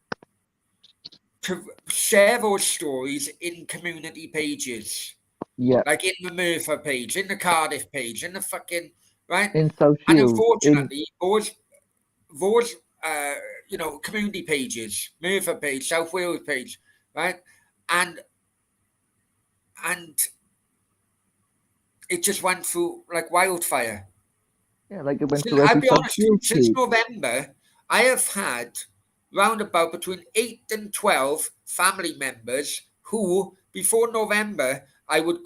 to share those stories in community pages. Yeah. Like in the Merthyr page, in the Cardiff page, in the fucking, right? In South And Shields. unfortunately, those community pages, Merthyr page, South Wales page, right? And it just went through like wildfire. Yeah, like it went Since, through I'll every be South honest, Shields since page. November, I have had round about between 8 and 12 family members who, before November, I would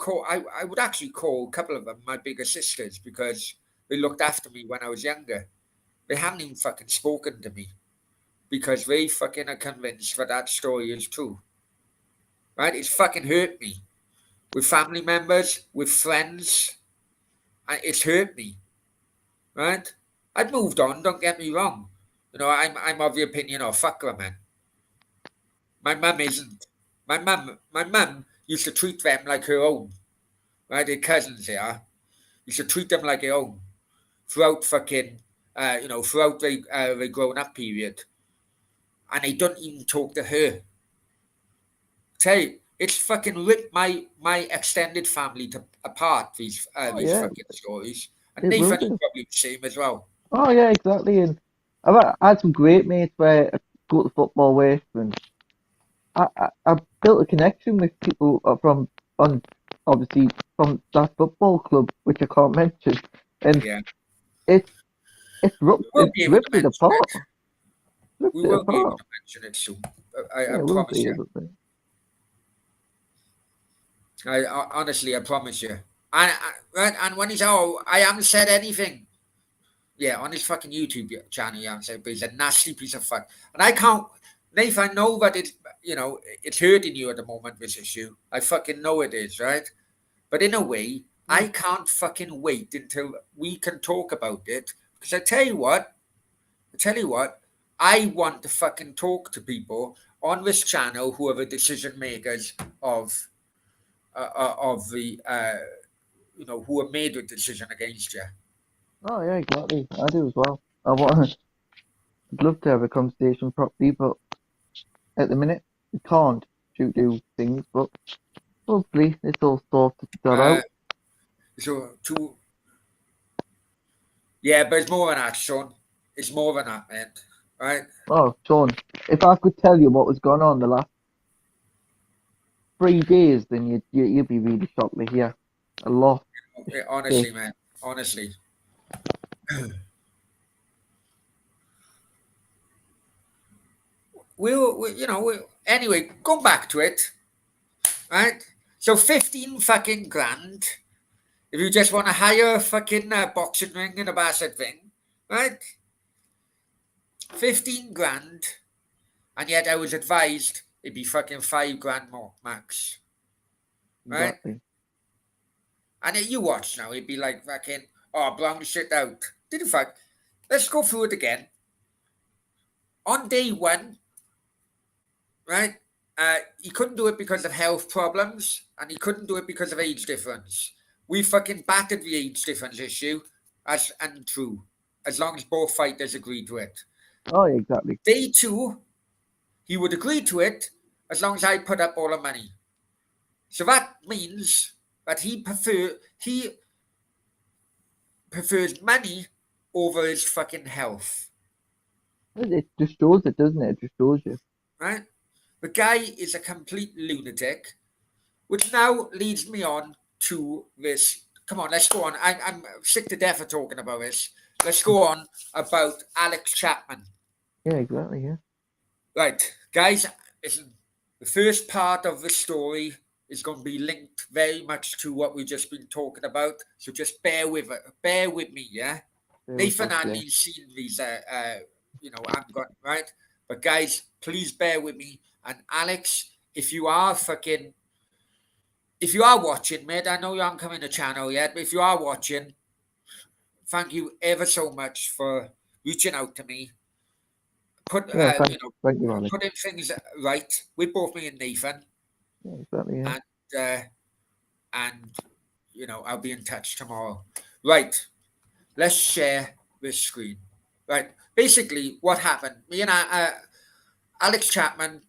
actually call a couple of them my bigger sisters because they looked after me when I was younger. They haven't even fucking spoken to me because they fucking are convinced that story is true. Right? It's fucking hurt me. With family members, with friends, it's hurt me. Right? I've moved on, don't get me wrong. You know, I'm of the opinion, oh, fuck her, man. My mum isn't. My mum used to treat them like her own. Right? Their cousins, they are. Used to treat them like her own. Throughout fucking, throughout the growing up period. And they don't even talk to her. Tell you, it's fucking ripped my extended family apart, these yeah, fucking stories. And it will Nathan is do. probably the same as well. Oh yeah, exactly. And I've had some great mates where I go to football with, and I've built a connection with people obviously from that football club, which I can't mention, and Yeah. it's We will be able to ripped it mention apart. it. Ripped We it will be able apart. to mention it soon. Yeah, I we'll promise be you. able to. I honestly, I promise you. And when he's, oh, I haven't said anything. Yeah, on his fucking YouTube channel, he hasn't said, but he's a nasty piece of fuck. And I can't, Nathan, I know that it's hurting you at the moment, this issue. I fucking know it is, right? But in a way, I can't fucking wait until we can talk about it. Because I tell you what, I want to fucking talk to people on this channel who are the decision makers of the who have made a decision against you. Oh yeah, exactly. I do as well. I'd love to have a conversation properly, but at the minute we can't due to things. But hopefully this all sorted that out. Yeah, but it's more than that, Sean. It's more than that, man. Right? Oh, Sean, if I could tell you what was going on the last 3 days, then you'd be really shocked to hear a lot. Honestly, man. Honestly. Anyway, go back to it. Right? So 15 fucking grand. If you just want to hire a fucking boxing ring and a basset thing, right? 15 grand. And yet I was advised it'd be fucking 5 grand more max. Right? Exactly. And you watch now, it'd be like fucking, oh, blown shit out. Did in fact, let's go through it again. On day 1, right? He couldn't do it because of health problems, and he couldn't do it because of age difference. We fucking battered the age difference issue, as and true, as long as both fighters agreed to it. Oh, yeah, exactly. Day two, he would agree to it as long as I put up all the money. So that means that he prefers money over his fucking health, It just shows it, doesn't it? It just shows you. right? The guy is a complete lunatic, which now leads me on to this. Come on, let's go on. I'm sick to death of talking about this. Let's go on about Alex Chapman. Yeah, exactly. Yeah. Right, guys, listen, the first part of the story is going to be linked very much to what we've just been talking about. So just bear with me, yeah? Nathan Yeah. hadn't seen these, I'm got right? But guys, please bear with me. And Alex, if you are watching, mate, I know you aren't coming to channel yet, but if you are watching, thank you ever so much for reaching out to me. Yeah, thank you, Alex. Putting things right with both me and Nathan, Yeah, exactly. Yeah. and I'll be in touch tomorrow. Right, let's share this screen. Right, basically, what happened? Me and Alex Chapman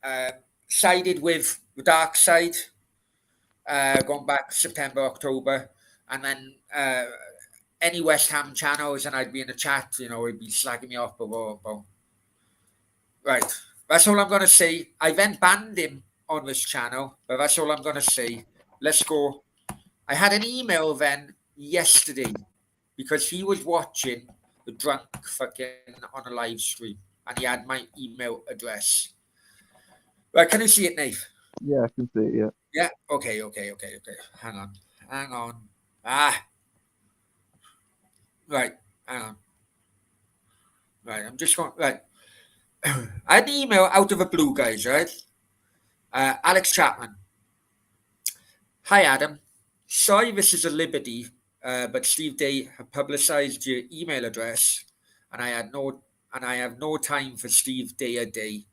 uh, sided with the dark side, going back September, October, and then any West Ham channels, and I'd be in the chat, he'd be slagging me off, but. Right, that's all I'm going to say. I then banned him on this channel, but that's all I'm going to say. Let's go. I had an email then yesterday because he was watching the drunk fucking on a live stream and he had my email address. Right, can you see it, Nate? Yeah, I can see it. Yeah. Yeah. Okay. Hang on. Ah. Right. Hang on. Right. I'm just going. Right. I had an email out of the blue, guys. Right. Alex Chapman. Hi, Adam. Sorry, this is a liberty, but Steve Day have publicised your email address, and I have no time for Steve Day a day,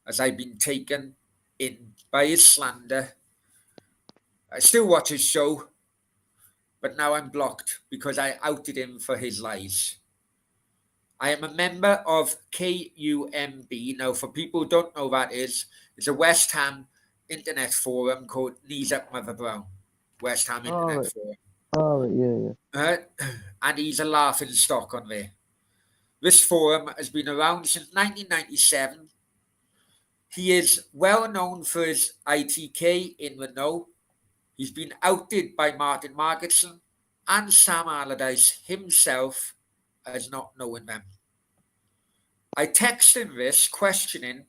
as I've been taken in by his slander. I still watch his show, but now I'm blocked because I outed him for his lies. I am a member of KUMB. Now, for people who don't know what that is, it's a West Ham internet forum called Knees Up Mother Brown. West Ham Internet Forum. Oh, yeah. And he's a laughing stock on there. This forum has been around since 1997. He is well known for his ITK in the know. He's been outed by Martin Margetson and Sam Allardyce himself as not knowing them. I texted him this questioning,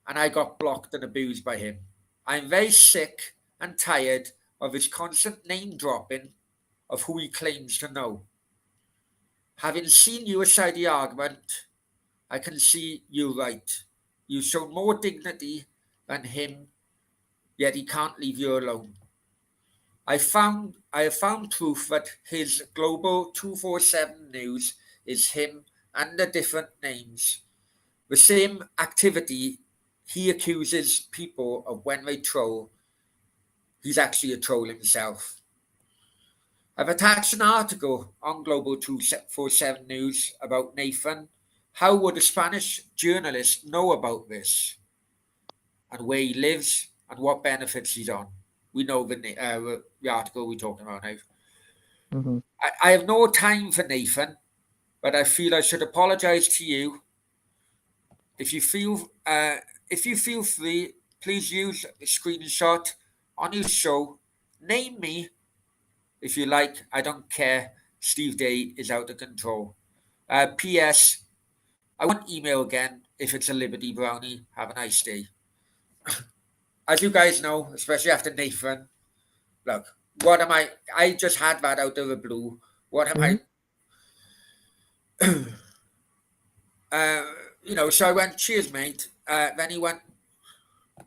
and I got blocked and abused by him. I'm very sick and tired of his constant name dropping of who he claims to know. Having seen your side of the argument, I can see you right. You show more dignity than him, yet he can't leave you alone. I have found proof that his global 247 news is him under different names. The same activity he accuses people of when they troll, he's actually a troll himself. I've attached an article on Global 247 News about Nathan. How would a Spanish journalist know about this and where he lives and what benefits he's on? We know the article we're talking about now. Mm-hmm. I have no time for Nathan, but I feel I should apologise to you. If you feel free, please use a screenshot on your show. Name me if you like. I don't care. Steve Day is out of control. P.S. I won't email again if it's a Liberty Brownie. Have a nice day. As you guys know, especially after Nathan, look, what am I? I just had that out of the blue. What am I? So I went, cheers, mate. Then he went,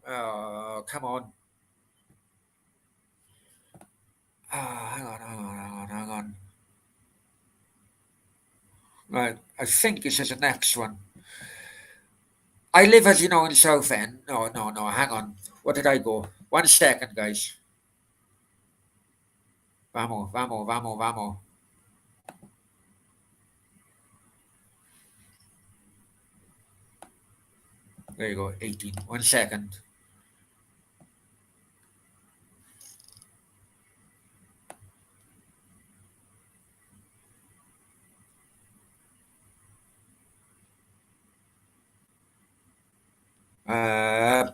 oh, come on. Hang on. Right, I think this is the next one. I live, as you know, in Southend. No, no, no. Hang on. What did I go? 1 second, guys. Vamos, vamos, vamos, vamos. There you go. 18. 1 second.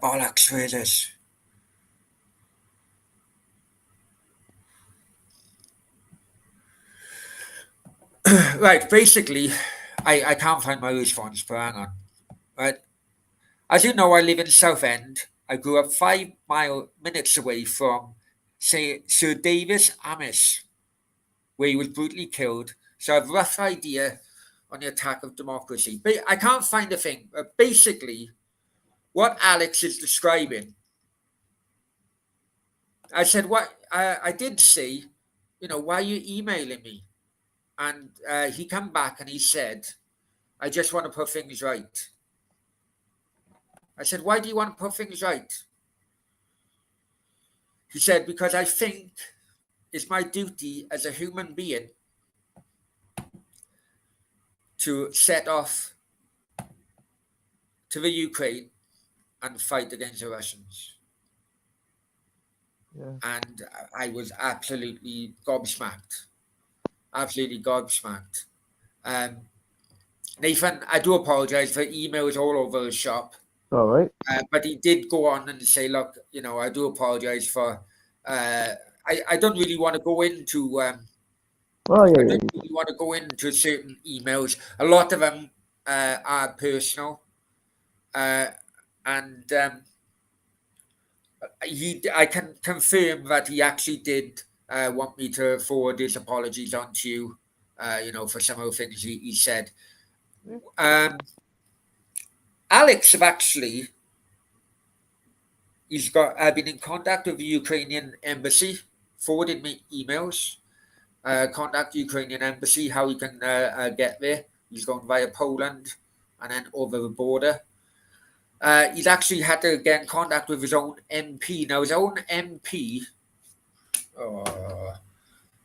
Bollocks, where is this? Right, basically, I can't find my response, but hang on. Right, as you know, I live in Southend. I grew up 5 minutes away from, say, Sir Davis Amis, where he was brutally killed. So I have a rough idea on the attack of democracy. But I can't find a thing. But basically, what Alex is describing, I said, what I did say, why are you emailing me? And he come back and he said, I just want to put things right. I said, why do you want to put things right? He said, because I think it's my duty as a human being to set off to the Ukraine and fight against the Russians. Yeah. And I was absolutely gobsmacked. Absolutely gobsmacked. Nathan, I do apologize for emails all over the shop. All right. But he did go on and say, look, I do apologize for. I don't really want to go into. Oh yeah, I yeah. don't really want to go into certain emails. A lot of them are personal, and I can confirm that he actually did want me to forward his apologies on to you. For some of the things he said. Alex have actually. He's got. I've been in contact with the Ukrainian embassy, forwarded me emails. Contact the Ukrainian embassy how he can get there. He's going via Poland and then over the border. He's actually had to get in contact with his own MP. Now, his own MP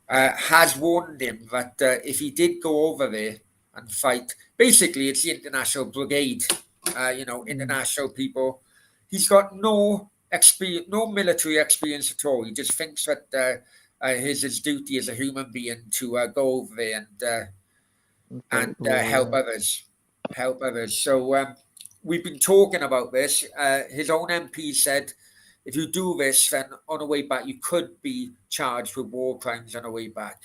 has warned him that if he did go over there and fight, basically it's the international brigade, international people. He's got no experience, no military experience at all. He just thinks that his duty as a human being to go over there and help others, help others. So we've been talking about this. His own MP said, if you do this, then on the way back, you could be charged with war crimes on the way back.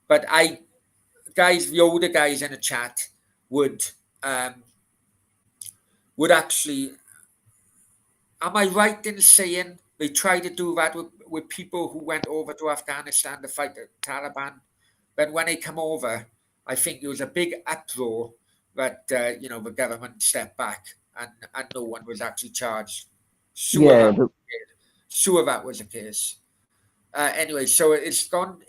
But the older guys in the chat would actually. Am I right in saying they tried to do that with people who went over to Afghanistan to fight the Taliban? But when they come over, I think there was a big uproar that the government stepped back and no one was actually charged. Yeah. Sure, that was the case. Anyway, so it's gone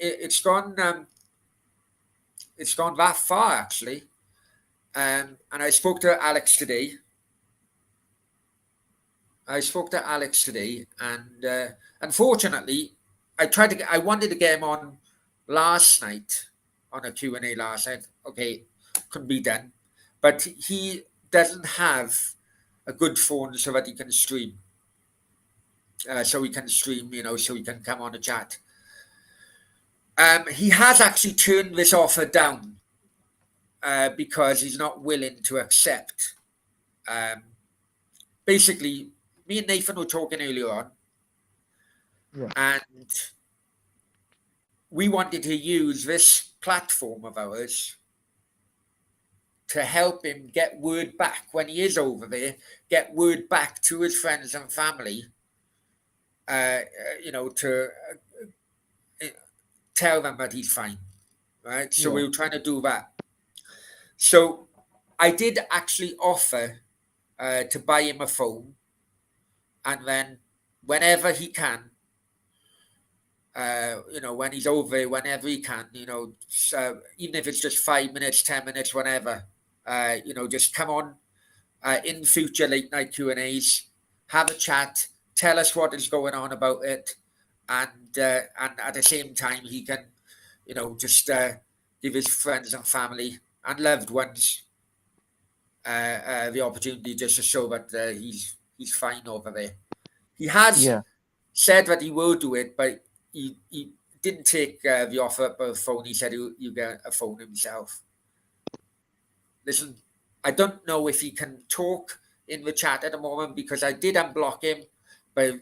that far actually. And I spoke to Alex today. And unfortunately, I wanted to get him on last night on a Q&A last night. Okay, couldn't be done, but he doesn't have a good phone so that he can stream. So he can come on a chat. He has actually turned this offer down because he's not willing to accept. Basically, me and Nathan were talking earlier on, and we wanted to use this platform of ours to help him get word back when he is over there, get word back to his friends and family, to tell them that he's fine, right? So we were trying to do that. So I did actually offer to buy him a phone, and then whenever he can, when he's over, whenever he can, even if it's just 5 minutes, 10 minutes, whenever, just come on in future late night Q&As, have a chat, tell us what is going on about it, and at the same time he can, just give his friends and family and loved ones the opportunity just to show that he's fine over there. He has Yeah. said that he will do it, but he didn't take the offer up of a phone. He said he'll get a phone himself. Listen, I don't know if he can talk in the chat at the moment because I did unblock him, but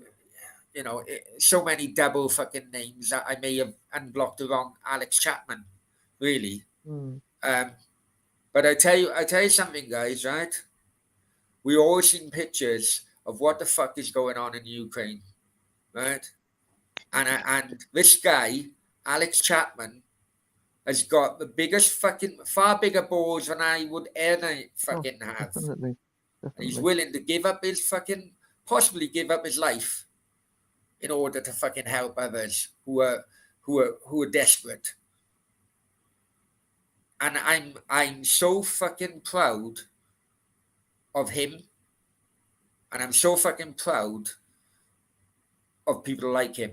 so many double fucking names that I may have unblocked the wrong Alex Chapman, really. Mm. But I tell you something, guys. Right? We all seen pictures of what the fuck is going on in Ukraine, right? And this guy, Alex Chapman, has got the biggest fucking, far bigger balls than I would ever Oh, fucking have. definitely. And he's Definitely. willing to give up his fucking, possibly give up his life in order to fucking help others who are desperate. And I'm so fucking proud of him, and I'm so fucking proud of people like him.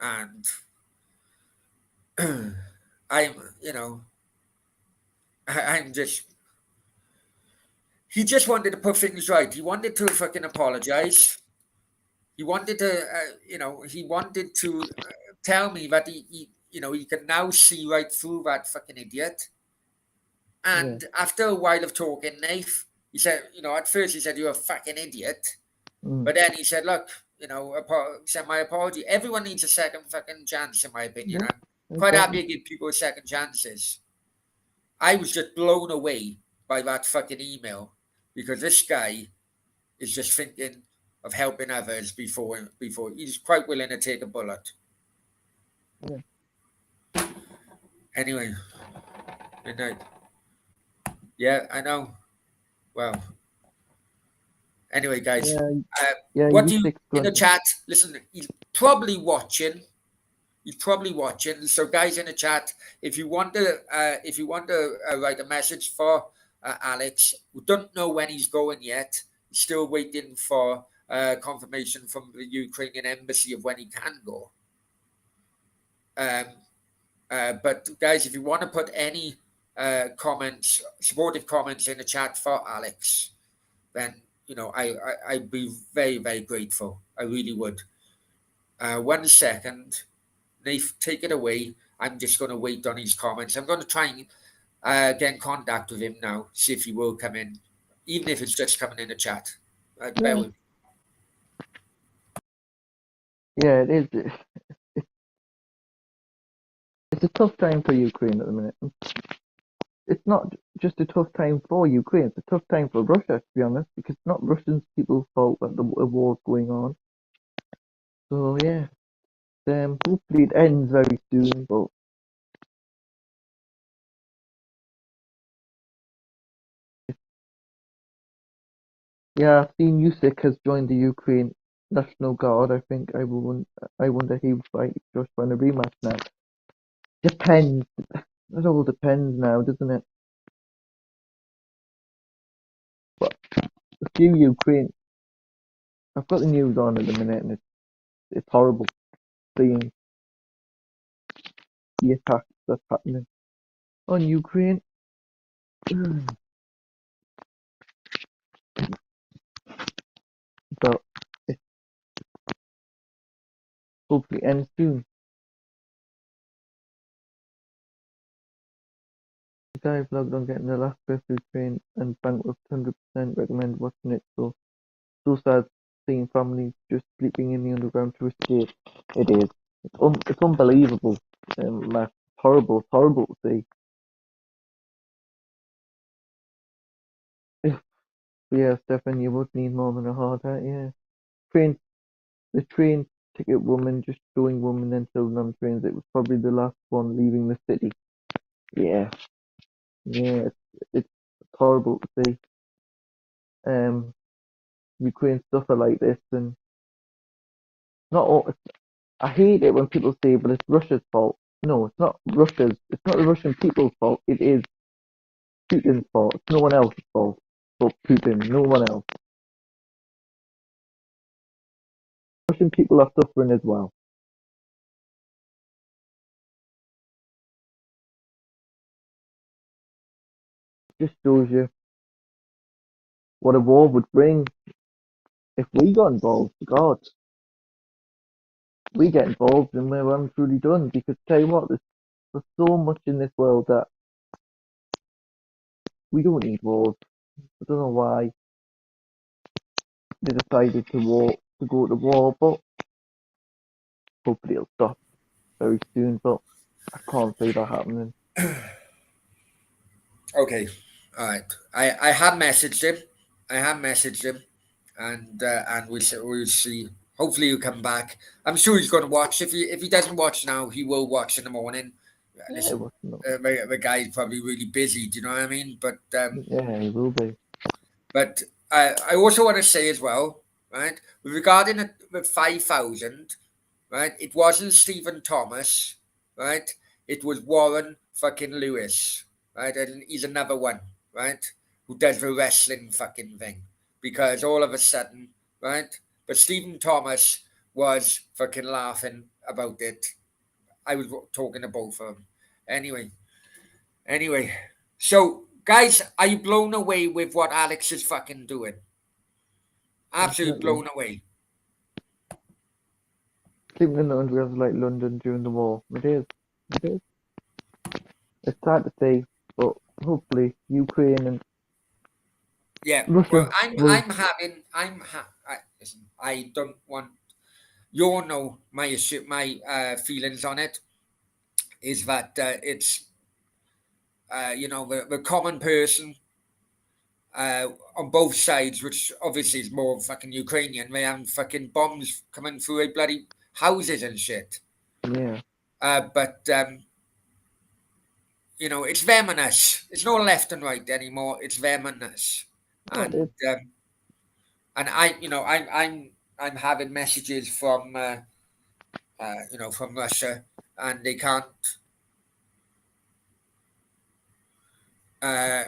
And I'm, I'm just. He just wanted to put things right. He wanted to fucking apologize. He wanted to, he wanted to tell me that he can now see right through that fucking idiot. Yeah. And after a while of talking, Nath, he said, at first he said, "You're a fucking idiot." Mm. But then he said, "Look, send my apology. Everyone needs a second fucking chance, in my opinion. Yeah. I'm quite Exactly. happy to give people second chances." I was just blown away by that fucking email because this guy is just thinking of helping others before he's quite willing to take a bullet. Yeah. Anyway, good night. Yeah, I know. Well, anyway, guys, Yeah. uh, Yeah. what You do you stick in the going. chat? Listen, he's probably watching. He's probably watching. So, guys, in the chat, if you want to write a message for Alex, we don't know when he's going yet. He's still waiting for confirmation from the Ukrainian embassy of when he can go. Um, but guys, if you want to put any comments, supportive comments in the chat for Alex, then I'd be very, very grateful. I really would. 1 second, Nath, take it away. I'm just going to wait on his comments. I'm going to try and get in contact with him now, see if he will come in, even if it's just coming in the chat. Bear Yeah. with me. Yeah. It is. It's a tough time for Ukraine at the minute. It's not just a tough time for Ukraine. It's a tough time for Russia, to be honest, because it's not Russian people's fault that the war's going on. So yeah. Hopefully it ends very soon. But yeah, I've seen Usyk has joined the Ukraine National Guard. I wonder he will fight Joshua in a rematch now. Depends. It all depends now, doesn't it? But a few Ukraine. I've got the news on at the minute, and it's horrible seeing the attacks that's happening on Ukraine. But it hopefully ends soon. The guy vlogged on getting the last rescue train and bankrupt 100%. Recommend watching it. So sad seeing families just sleeping in the underground to escape. It is. It's unbelievable. Matt. Horrible. It's horrible to see. Yeah, Stefan, you would need more than a hard hat. Yeah. Train. The train ticket woman just showing woman then children on trains. It was probably the last one leaving the city. Yeah. Yeah. It's horrible to see. Um, Ukraine suffer like this, and not all. I hate it when people say, "But it's Russia's fault." No, it's not Russia's. It's not the Russian people's fault. It is Putin's fault. It's no one else's fault but Putin. No one else. Russian people are suffering as well. Just shows you what a war would bring if we got involved. God, we get involved and we're truly done. Because tell you what, there's so much in this world that we don't need wars. I don't know why they decided to go to war, but hopefully it'll stop very soon. But I can't see that happening. Okay, all right. I have messaged him. I have messaged him, and we'll see. Hopefully he'll come back. I'm sure he's going to watch. If he doesn't watch now, he will watch in the morning. Yeah, Listen, the guy's probably really busy. Do you know what I mean? yeah, it will be. But I also want to say as well, right? Regarding the 5,000, right? It wasn't Stephen Thomas, right? It was Warren fucking Lewis, right? And he's another one, right? Who does the wrestling fucking thing. Because all of a sudden, right? But Stephen Thomas was fucking laughing about it. I was talking to both of them. Anyway. So, guys, are you blown away with what Alex is fucking doing? Absolutely Definitely. blown away. Sleeping in the underground like London during the war. It is. It is. It's sad to say, but hopefully Ukraine and Yeah, well, Russia will. listen, I don't want you all know my issue, my feelings on it is that it's the common person on both sides, which obviously is more fucking Ukrainian. They have fucking bombs coming through their bloody houses and shit. Yeah. But it's them and us. It's not left and right anymore. It's them and us. Oh, it is. And I'm having messages from from Russia, and they can't.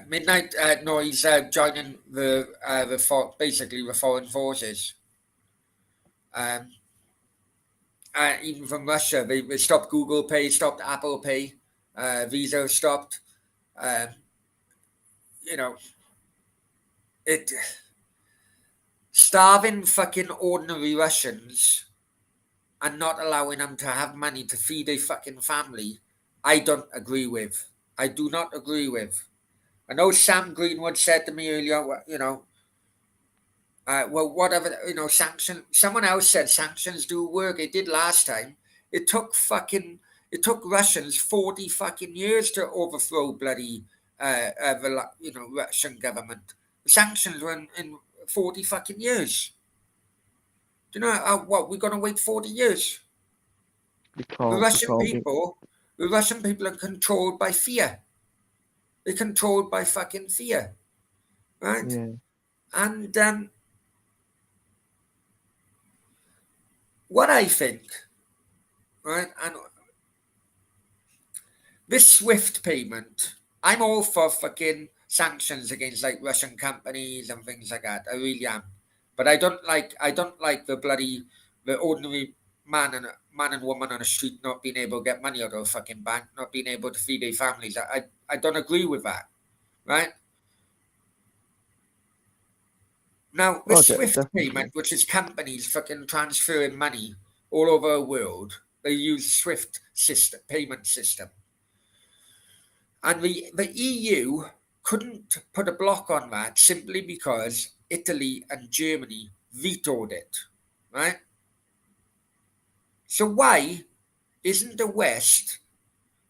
Midnight Noise joining basically the foreign forces. Um, Even from Russia, they stopped Google Pay, stopped Apple Pay, Visa stopped. Um, you know, it starving fucking ordinary Russians and not allowing them to have money to feed a fucking family. I don't agree with. I do not agree with. I know Sam Greenwood said to me earlier, well, whatever, someone else said sanctions do work. It did last time. It took Russians 40 fucking years to overthrow bloody, Russian government. Sanctions were in 40 fucking years. Do you know what? We're going to wait 40 years. We The can't. We Russian can't wait. people, the Russian people are controlled by fear. They're controlled by fucking fear, right? Yeah. And what I think, right, and this SWIFT payment, I'm all for fucking sanctions against like Russian companies and things like that. I really am, but I don't like the ordinary man and woman on the street not being able to get money out of a fucking bank, not being able to feed their families. I don't agree with that, right? Now, Oh, this SWIFT definitely. payment, which is companies fucking transferring money all over the world, they use SWIFT payment system. And the EU couldn't put a block on that simply because Italy and Germany vetoed it, right? So why isn't the West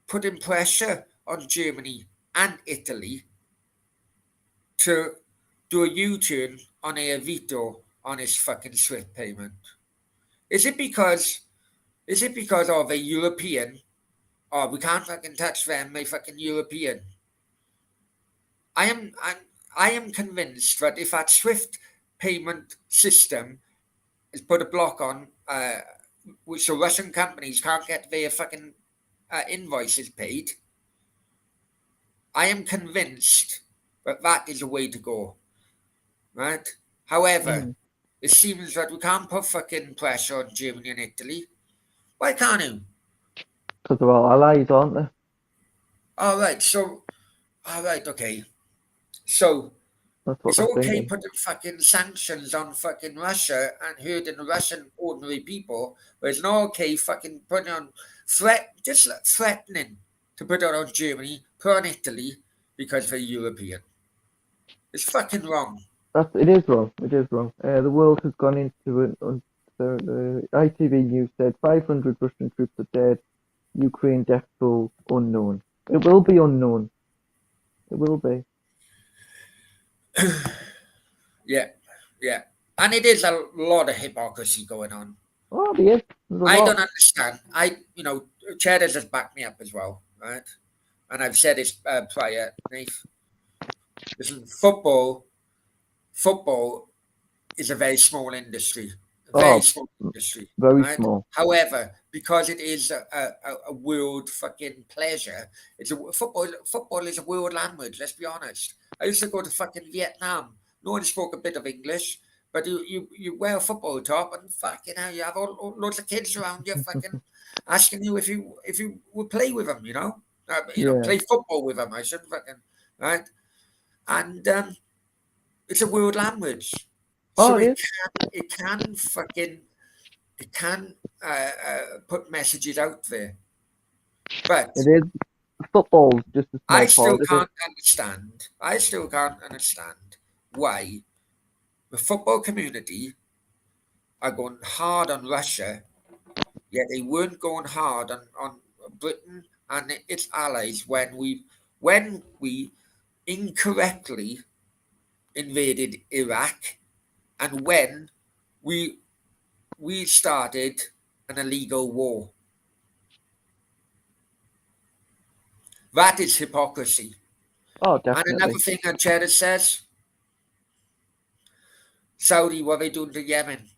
putting pressure on Germany and Italy to do a U-turn on a veto on his fucking SWIFT payment? Is it because of a European? Oh, we can't fucking touch them. They fucking European. I am I'm, I am convinced that if that SWIFT payment system is put a block on, which the Russian companies can't get their fucking invoices paid, I am convinced that is the way to go, right? However, Mm. it seems that we can't put fucking pressure on Germany and Italy. Why can't you? Because they're all allies, aren't they? All right, so, all right, okay. So, That's what it's they're okay thinking. putting fucking sanctions on fucking Russia and hurting Russian ordinary people, but it's not okay fucking putting on just like threatening to put it on Germany, put on Italy because they're European. It's fucking wrong. It is wrong. It is wrong. The world has gone into it. The ITV News said 500 Russian troops are dead. Ukraine death toll unknown. It will be unknown. It will be. Yeah, yeah. And it is a lot of hypocrisy going on. Oh, there is. There's a I lot. don't understand. Cheddars has backed me up as well, right? And I've said this prior, Nate. Listen, football is a very small industry, a very Oh, small industry, very right? small. However, because it is a world fucking pleasure, it's a football. Football is a world language. Let's be honest. I used to go to fucking Vietnam. No one spoke a bit of English, but you wear a football top and fucking hell, you have all loads of kids around you, fucking asking you if you would play with them, Yeah. play football with them. I should fucking right, and it's a world language, Oh, so it is. it can put messages out there, but It is. Football's just a I small still part of it. can't understand. I still can't understand why the football community are going hard on Russia, yet they weren't going hard on Britain and its allies when we incorrectly invaded Iraq and when we we started an illegal war. That is hypocrisy. Oh, And another definitely. thing that Cheddar says, Saudi, what are they doing to Yemen?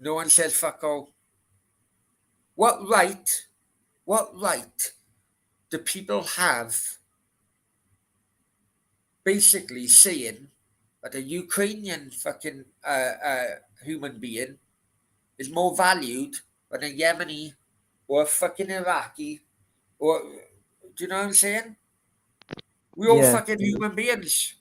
No one says fuck all. What right, what right do people have basically saying that a Ukrainian fucking human being is more valued than a Yemeni or a fucking Iraqi or, do you know what I'm saying? We all Yeah. fucking human beings.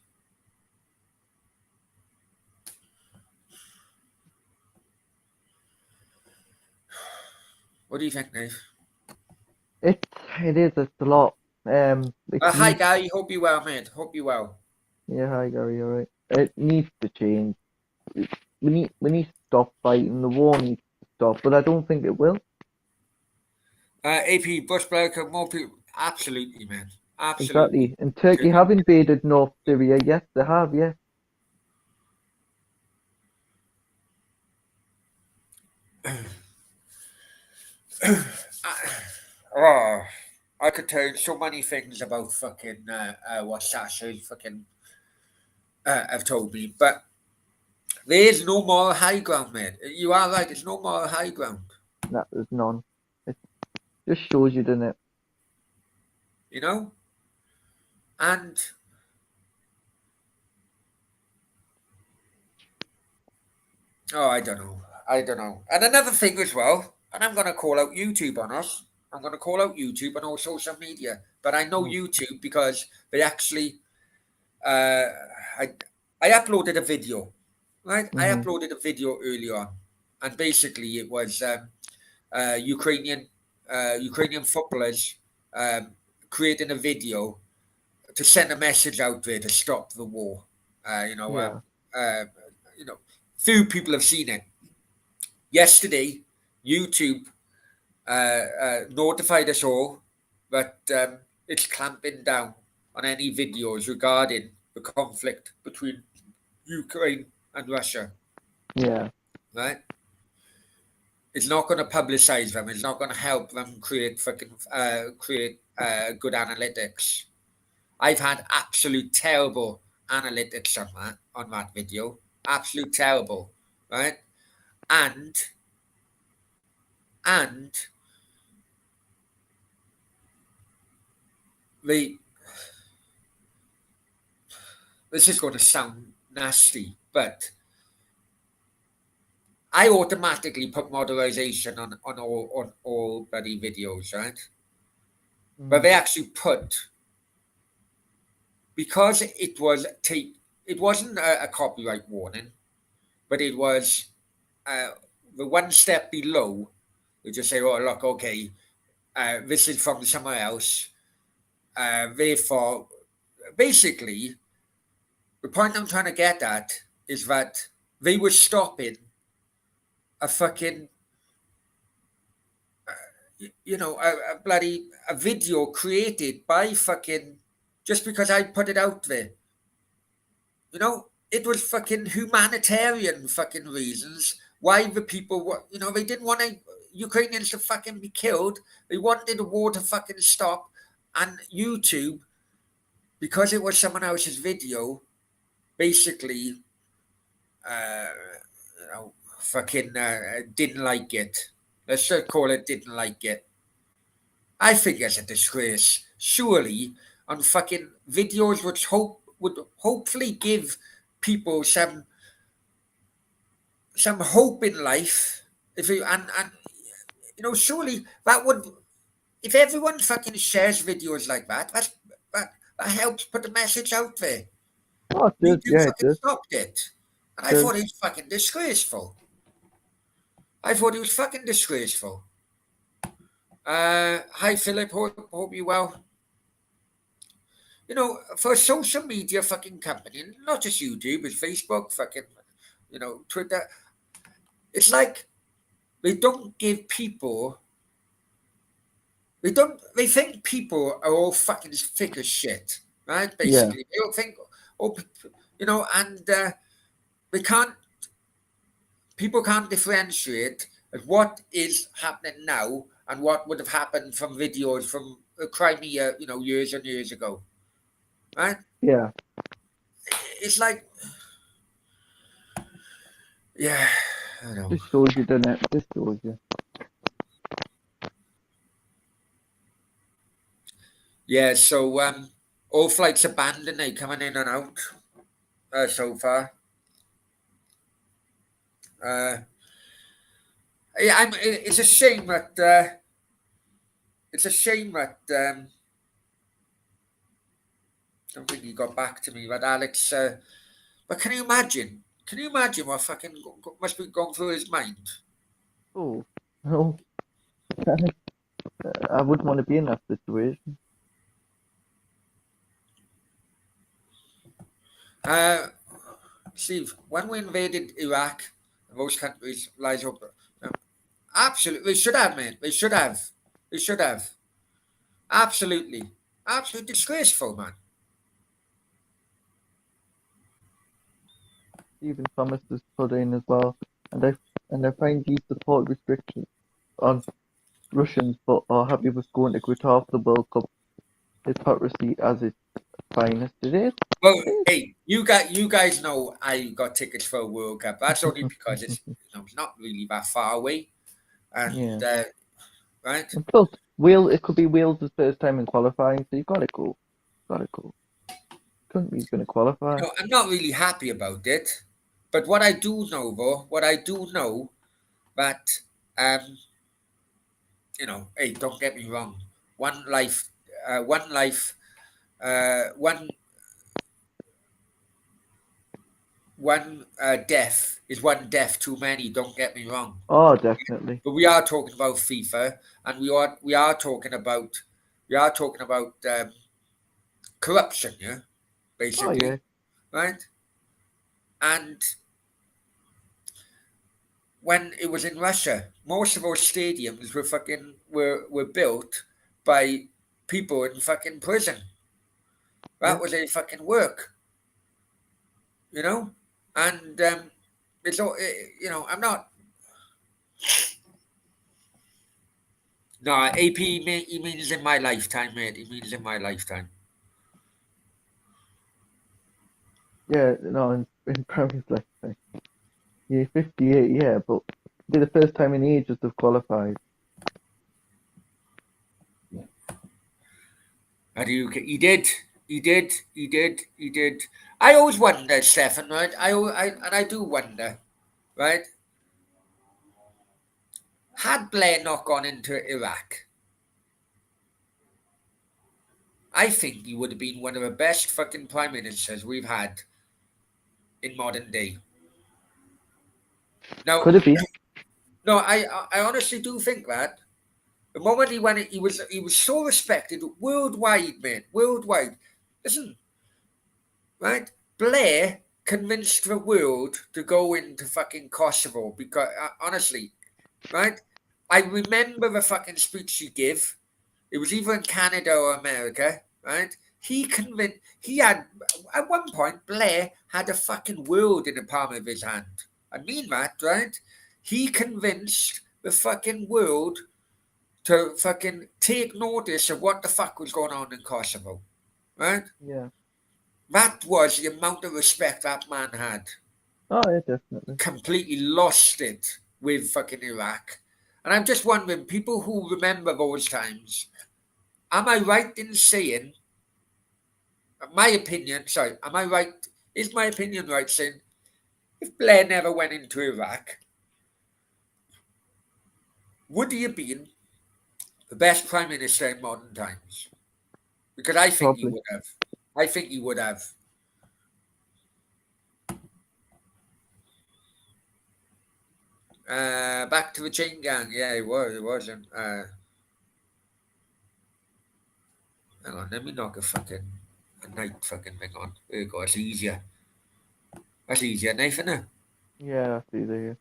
What do you think, Dave? It it is. It's a lot. It Hi, needs. Gary. Hope you well, mate. Hope you well. Yeah. Hi, Gary. All right. It needs to change. We need to stop fighting. The war needs to stop, but I don't think it will. AP Bush bloke and more people. Absolutely, man. Absolutely. Exactly. And Turkey have invaded North Syria. Yes, they have. Yeah. Oh, I could tell you so many things about fucking what Sasha fucking have told me, but there is no more high ground, man. You are right. There's no more high ground. That is none. It just shows you, doesn't it? You know, and oh, I don't know. I don't know. And another thing as well, and I'm going to call out YouTube on us. I'm going to call out YouTube and all social media. But I know Mm. YouTube because they actually, uh, I, I uploaded a video, right? I Mhm. uploaded a video early on, and basically it was Ukrainian footballers um, creating a video to send a message out there to stop the war. Uh, you know, um, Yeah. uh, few people have seen it. Yesterday, YouTube notified us all that it's clamping down on any videos regarding the conflict between Ukraine and Russia. Yeah. Right? It's not going to publicize them. It's not going to help them create good analytics. I've had absolute terrible analytics on that video. Absolute terrible, right? And and they this is going to sound nasty, but I automatically put modernization on all bloody videos, right? But they actually put, because it was it wasn't a copyright warning, but it was the one step below. They just say, "Oh, look, okay, this is from somewhere else." Therefore, basically, the point I'm trying to get at is that they were stopping a fucking, a bloody a video created by fucking, just because I put it out there. It was fucking humanitarian fucking reasons why the people were, they didn't want Ukrainians to fucking be killed. They wanted the war to fucking stop, and YouTube, because it was someone else's video, basically, fucking didn't like it. Let's just call it didn't like it. I think it's a disgrace. Surely, on fucking videos which would hopefully give people some hope in life. If you and surely that would, if everyone fucking shares videos like that, that helps put the message out there. Oh, it does. YouTube Yeah, it fucking does. stopped it, and I thought it was fucking disgraceful. I thought it was fucking disgraceful. Hi Philip, hope you well. For a social media fucking company, not just YouTube, it's Facebook, fucking, Twitter. It's like they don't give people. They think people are all fucking thick as shit, right? Yeah. Basically, they don't think, and they can't. People can't differentiate at what is happening now and what would have happened from videos from Crimea, years and years ago, right? Yeah. It's like, yeah, I know. Just shows you, doesn't it? Just shows you. Yeah, so all flights are banned and they coming in and out so far. Yeah, it's a shame that I don't think he got back to me, but Alex. But can you imagine? Can you imagine what fucking must be going through his mind? Oh, no. I wouldn't want to be in that situation. Steve, when we invaded Iraq, most countries lies up. Absolutely, they should have, mate. They should have. They should have. Absolutely, absolutely disgraceful, man. Stephen Thomas has put in as well, and I find these support restrictions on Russians but are happy with going to Qatar for the World Cup hypocrisy as its finest. It is. Well, hey, you guys know I got tickets for a World Cup. That's only because it's not really that far away, and Yeah. right. And plus, Wales. It could be Wales' first time in qualifying, so you gotta go. Gotta go. Country's gonna qualify. I'm not really happy about it, but what I do know, though, that hey, don't get me wrong. One life, one life, one death is one death too many. Don't get me wrong. Oh, definitely. But we are talking about FIFA, and we are talking about corruption, yeah, basically, Oh, yeah. right? And when it was in Russia, most of our stadiums were built by people in fucking prison. That Yeah. was a fucking work, and it's all I'm not. No, AP he means in my lifetime, mate. He means in my lifetime. Yeah, no, in Brownies lifetime. Yeah, 58, yeah, but it'll be the first time in ages they've qualified. And he did. He did. He did. He did. I always wonder, Stefan, right? And I do wonder, right? Had Blair not gone into Iraq, I think he would have been one of the best fucking prime ministers we've had in modern day. Now, Could have been. no, I honestly do think that. The moment he went, he was so respected worldwide, mate, worldwide. Listen, right? Blair convinced the world to go into fucking Kosovo because honestly, right? I remember the fucking speech he gave. It was either in Canada or America, right? He had, at one point, Blair had a fucking world in the palm of his hand. I mean that, right? He convinced the fucking world to fucking take notice of what the fuck was going on in Kosovo, right? Yeah. That was the amount of respect that man had. Oh yeah, definitely. Completely lost it with fucking Iraq. And I'm just wondering, people who remember those times, am I right in saying, my opinion, sorry, am I right? Is my opinion right saying if Blair never went into Iraq, would he have been the best prime minister in modern times? Because I think he Probably. would have. I think he would have. Back to the chain gang. Yeah, it was. It wasn't. Hang on, let me knock a night fucking thing on. There you go. It's easier. That's easier, Nathan. Yeah, that's easy.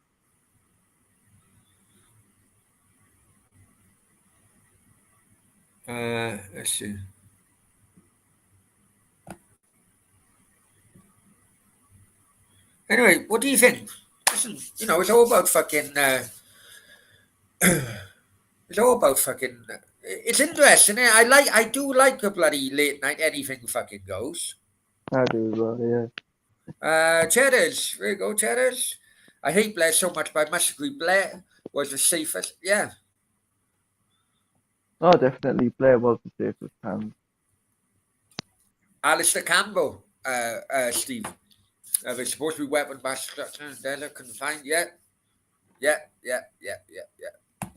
Let's see. Anyway, what do you think? Listen, it's all about fucking. It's all about fucking. It's interesting. I do like a bloody late night. Anything fucking goes. I do as well. Yeah. Cheddars. There you go, Cheddars. I hate Blair so much, but I must agree. Blair was the safest. Yeah. Oh, definitely. Blair was the safest hand. Alistair Campbell. Steve. They're supposed to be weapon bastards. They're confined. Yeah. Yeah. Yeah. Yeah. Yeah. Yeah.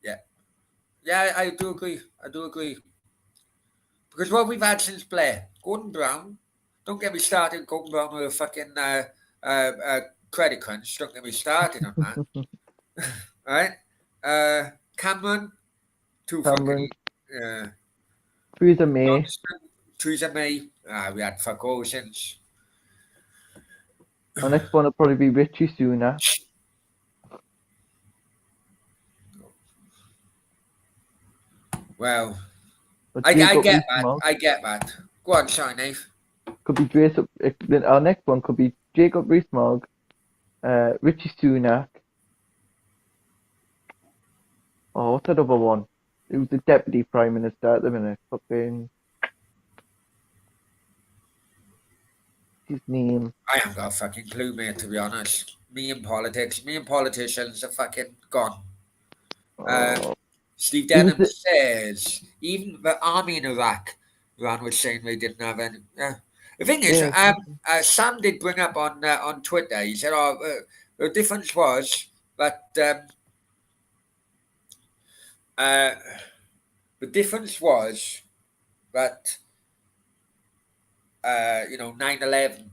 Yeah. Yeah. I do agree. I do agree. Because what we've had since Blair, Gordon Brown, don't get me started, Gordon Brown with a fucking credit crunch. Don't get me started on that. All right? Cameron, too Cameron, fucking. Uh, Theresa May. Johnston, Theresa May. We had fuck all since. Our next one will probably be Richie Sunak. Well, Or I Jacob get that. Rees-Mogg. I get that. Go on, Shine Nave. Could be Jacob. Our next one could be Jacob Rees-Mogg, Richie Sunak. Oh, what's that other one? It was the deputy prime minister at the minute. Fucking his name. I haven't got a fucking clue, mate, to be honest. Me and politicians are fucking gone. Oh, Steve it was Denham says even the army in Iraq, Iran was saying they didn't have any. The thing is, yeah. Sam did bring up on Twitter. He said, "Oh, the difference was that uh, the difference was that 9/11.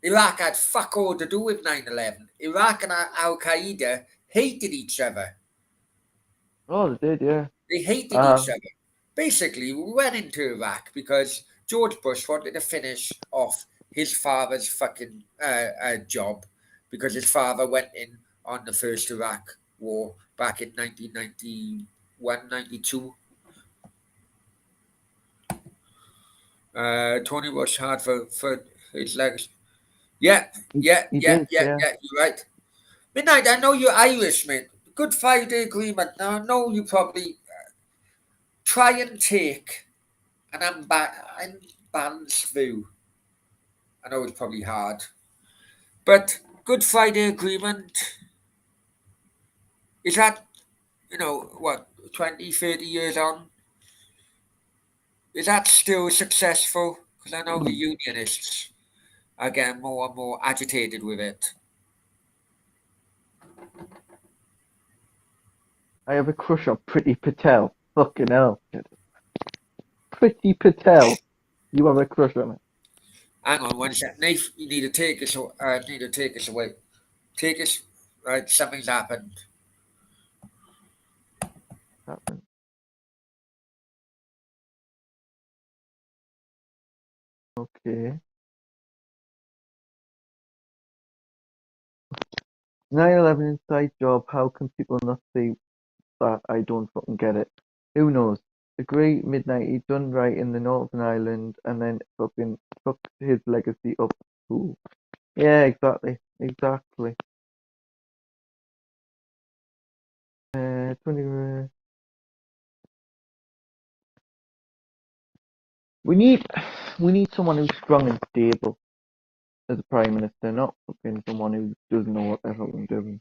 Iraq had fuck all to do with 9/11. Iraq and Al Qaeda hated each other. Oh, they did, yeah. They hated each other. Basically, we went into Iraq because George Bush wanted to finish off his father's fucking job because his father went in on the first Iraq war back in 1991, 92. Tony worked hard for his legacy. Yeah, yeah, He yeah, did, yeah, yeah. yeah, you're right. Midnight, I know you're Irish, mate. Good Friday Agreement. Now, I know you probably try and take an unbalanced view. I know it's probably hard. But Good Friday Agreement, is that, what, 20, 30 years on? Is that still successful? Because I know the Hmm. unionists are getting more and more agitated with it. I have a crush on Pretty Patel. Fucking hell. Pretty Patel. You have a crush on it. Hang on one second. Nate, you need to take us. Need to take us away. Take us. Right, something's happened. Happened. Okay. 9/11 inside job. How can people not see that? I don't fucking get it. Who knows? A great midnight he done right in the Northern Ireland and then fucking took his legacy up. Ooh. Yeah, exactly. Exactly. 20. We need we need someone who's strong and stable as a prime minister, not fucking someone who doesn't know what they're fucking doing.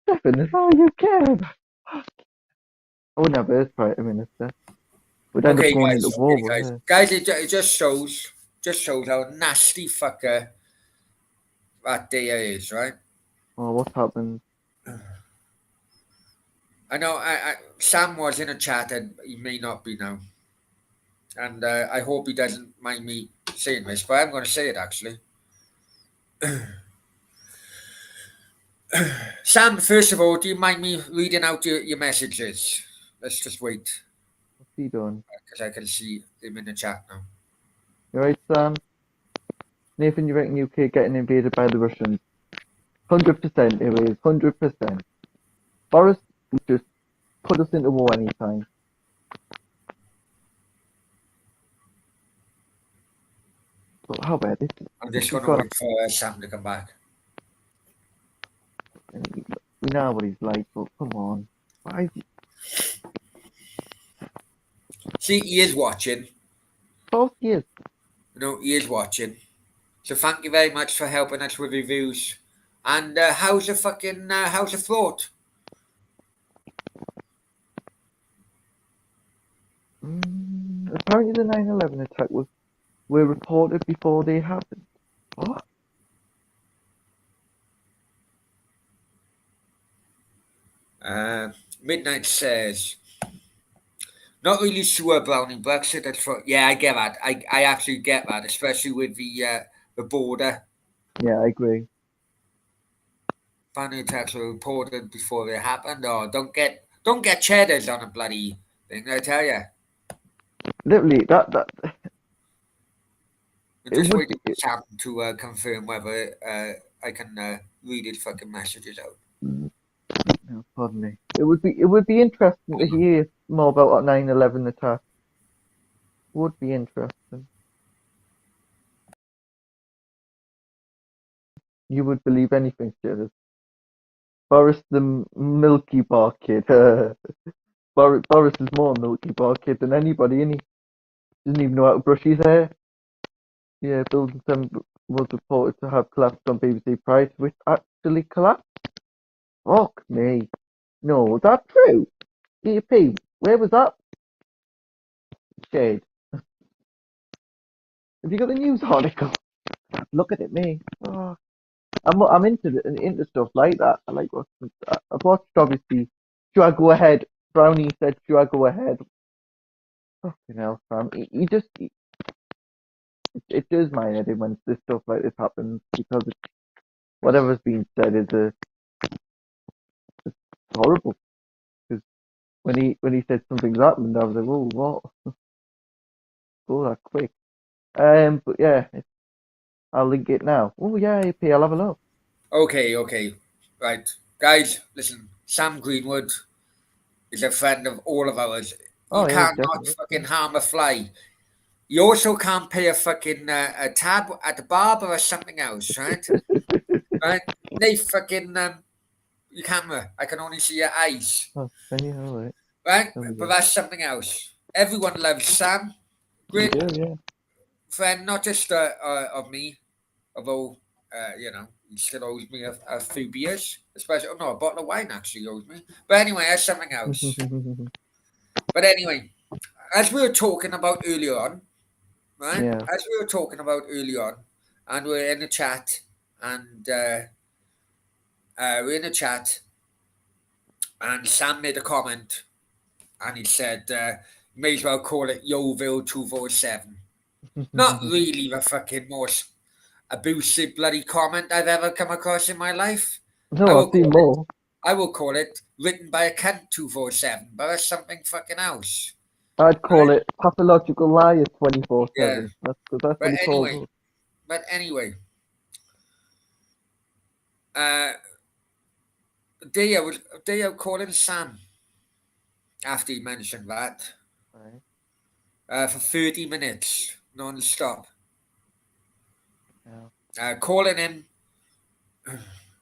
Stefan, is all you care about? I wouldn't have her as prime minister. We'd end up Okay, going guys. into war Okay, with guys. her. Guys, it just shows how nasty fucker that day is, right? Oh, what happened? I know. Sam was in a chat, and he may not be now. And I hope he doesn't mind me saying this, but I'm going to say it actually. Sam, first of all, do you mind me reading out your messages? Let's just wait What's he done? because I can see him in the chat now. You right, Sam? Nathan, you reckon UK getting invaded by the Russians? 100% it is. 100%. Boris would just put us into war anytime. But how about this? I'm This just has going to gone wait for Sam to come back. We know what he's like, but come on. Why is he? See, he is watching. Of course he is. He is watching. So thank you very much for helping us with reviews. And how's the thought? Apparently the 9/11 attack were reported before they happened. What? Uh, Midnight says, not really sure Brownie Brexit. Yeah, I get that. I actually get that, especially with the border. Yeah, I agree. Funny attacks were reported before they happened. Oh, don't get cheddars on a bloody thing. I tell you, Literally, that I'm it just would waiting be. for Sam to confirm whether I can read his fucking messages out. No, pardon me. It would be interesting to hear more about that 9/11 attack. Would be interesting. You would believe anything, Cheddar. Boris the Milky Bar Kid. Boris is more Milky Bar Kid than anybody, and he doesn't even know how to brush his hair. Yeah, Building 7 was reported to have collapsed on BBC prior to which actually collapsed. Fuck me. No, that's true. EP, where was that? Shade. Have you got the news article? Look at it, me. Oh, I'm into stuff like that. I like what I've watched. Obviously, should I go ahead? Brownie said, "Should I go ahead?" Fucking hell, Sam. It does my head in when this stuff like this happens because whatever's being said is it's horrible. Because when he said something's happened, I was like, "Oh, what? Go that quick." But yeah, I'll link it now. Oh yeah, AP, I'll have a look. Okay, right, guys. Listen, Sam Greenwood is a friend of all of ours. He Oh yeah, cannot definitely. fucking harm a fly. You also can't pay a fucking a tab at the barber or something else, right? Right? They fucking your camera. I can only see your eyes, Oh, yeah, all right. right? There we But go. that's something else. Everyone loves Sam. We Great do, yeah. friend, not just of me, although he still owes me a few beers, especially no, a bottle of wine actually owes me. But anyway, that's something else. But anyway, as we were talking about earlier on, right? Yeah. As we were talking about earlier on, and we're in a chat, and we're in a chat, and Sam made a comment, and he said, "May as well call it Yeovil 247." Not really the fucking most abusive bloody comment I've ever come across in my life. I No, will I've seen call it. more. I will call it written by a cunt 247, but that's something fucking else, I'd call right? it pathological liar Yeah. 24/7. That's what But he calls anyway, us. but anyway, uh, Dia calling Sam after he mentioned that Right. for 30 minutes non-stop, Yeah. calling him.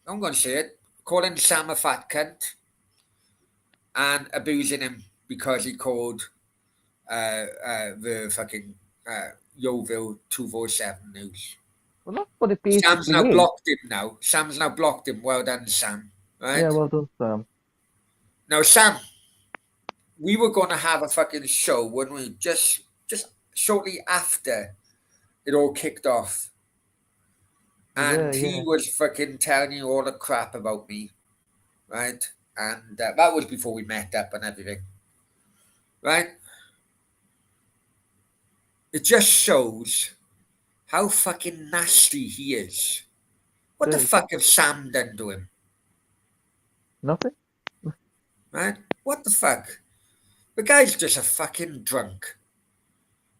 I'm going to say it. Calling Sam a fat cunt and abusing him because he called the fucking Yeovil 247 news. Well, that's what it Sam's basically now is. blocked him now. Sam's now blocked him. Well done, Sam. Yeah, Right? well done, Sam. Now, Sam, we were going to have a fucking show, weren't we? Just shortly after it all kicked off. We were, And yeah. he was fucking telling you all the crap about me. Right? And that was before we met up and everything. Right? It just shows how fucking nasty he is. What the Dirty. fuck have Sam done to him? Nothing? Right? What the fuck? The guy's just a fucking drunk.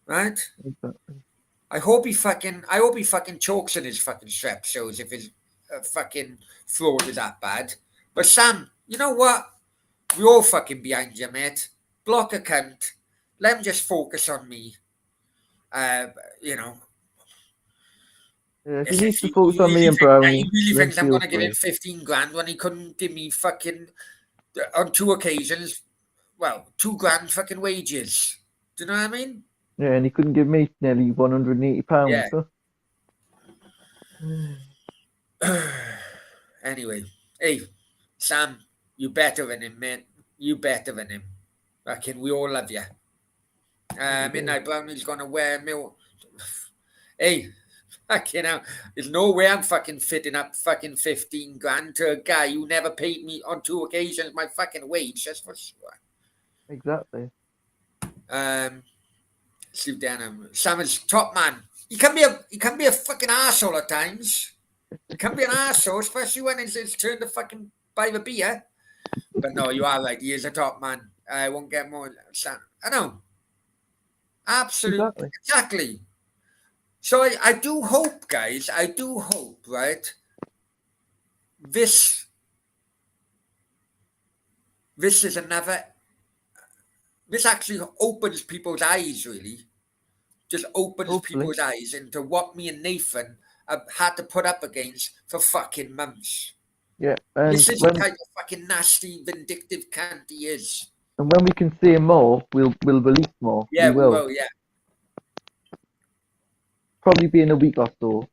Right? Exactly. I hope he fucking chokes in his fucking strep shows if his fucking throat is that bad. But Sam, you know what? We all fucking behind you, mate. Block a cunt. Let him just focus on me. Uh, you know, Yeah, if he as if needs to focus on me and he Brownies, really then thinks I'm feel gonna give him free. 15 grand when he couldn't give me fucking on two occasions. Well, 2 grand fucking wages. Do you know what I mean? Yeah, and he couldn't give me nearly £180, Yeah. huh? Anyway, hey, Sam, you better than him, man. You better than him. Fucking, we all love you. Yeah, we do. Midnight Brownie's gonna wear me. Hey, fucking hell. There's no way I'm fucking fitting up fucking 15 grand to a guy who never paid me on two occasions my fucking wage, that's for sure. Exactly. Sue Denham. Sam is top man. He can be a fucking asshole at times. He can be an asshole, especially when it's turn to fucking buy the beer. But no, you are right. He is a top man. I won't get more. I know. Absolute. Exactly. Exactly. So I do hope, guys. I do hope, right? This this is another. This actually opens people's eyes. Really, just opens Hopefully. people's eyes into what me and Nathan have had to put up against for fucking months. Yeah. And This is the when type of fucking nasty, vindictive cunt he is. and when we can say more, we'll release more. We Yeah, we will. will. Yeah. Probably be in a week or so,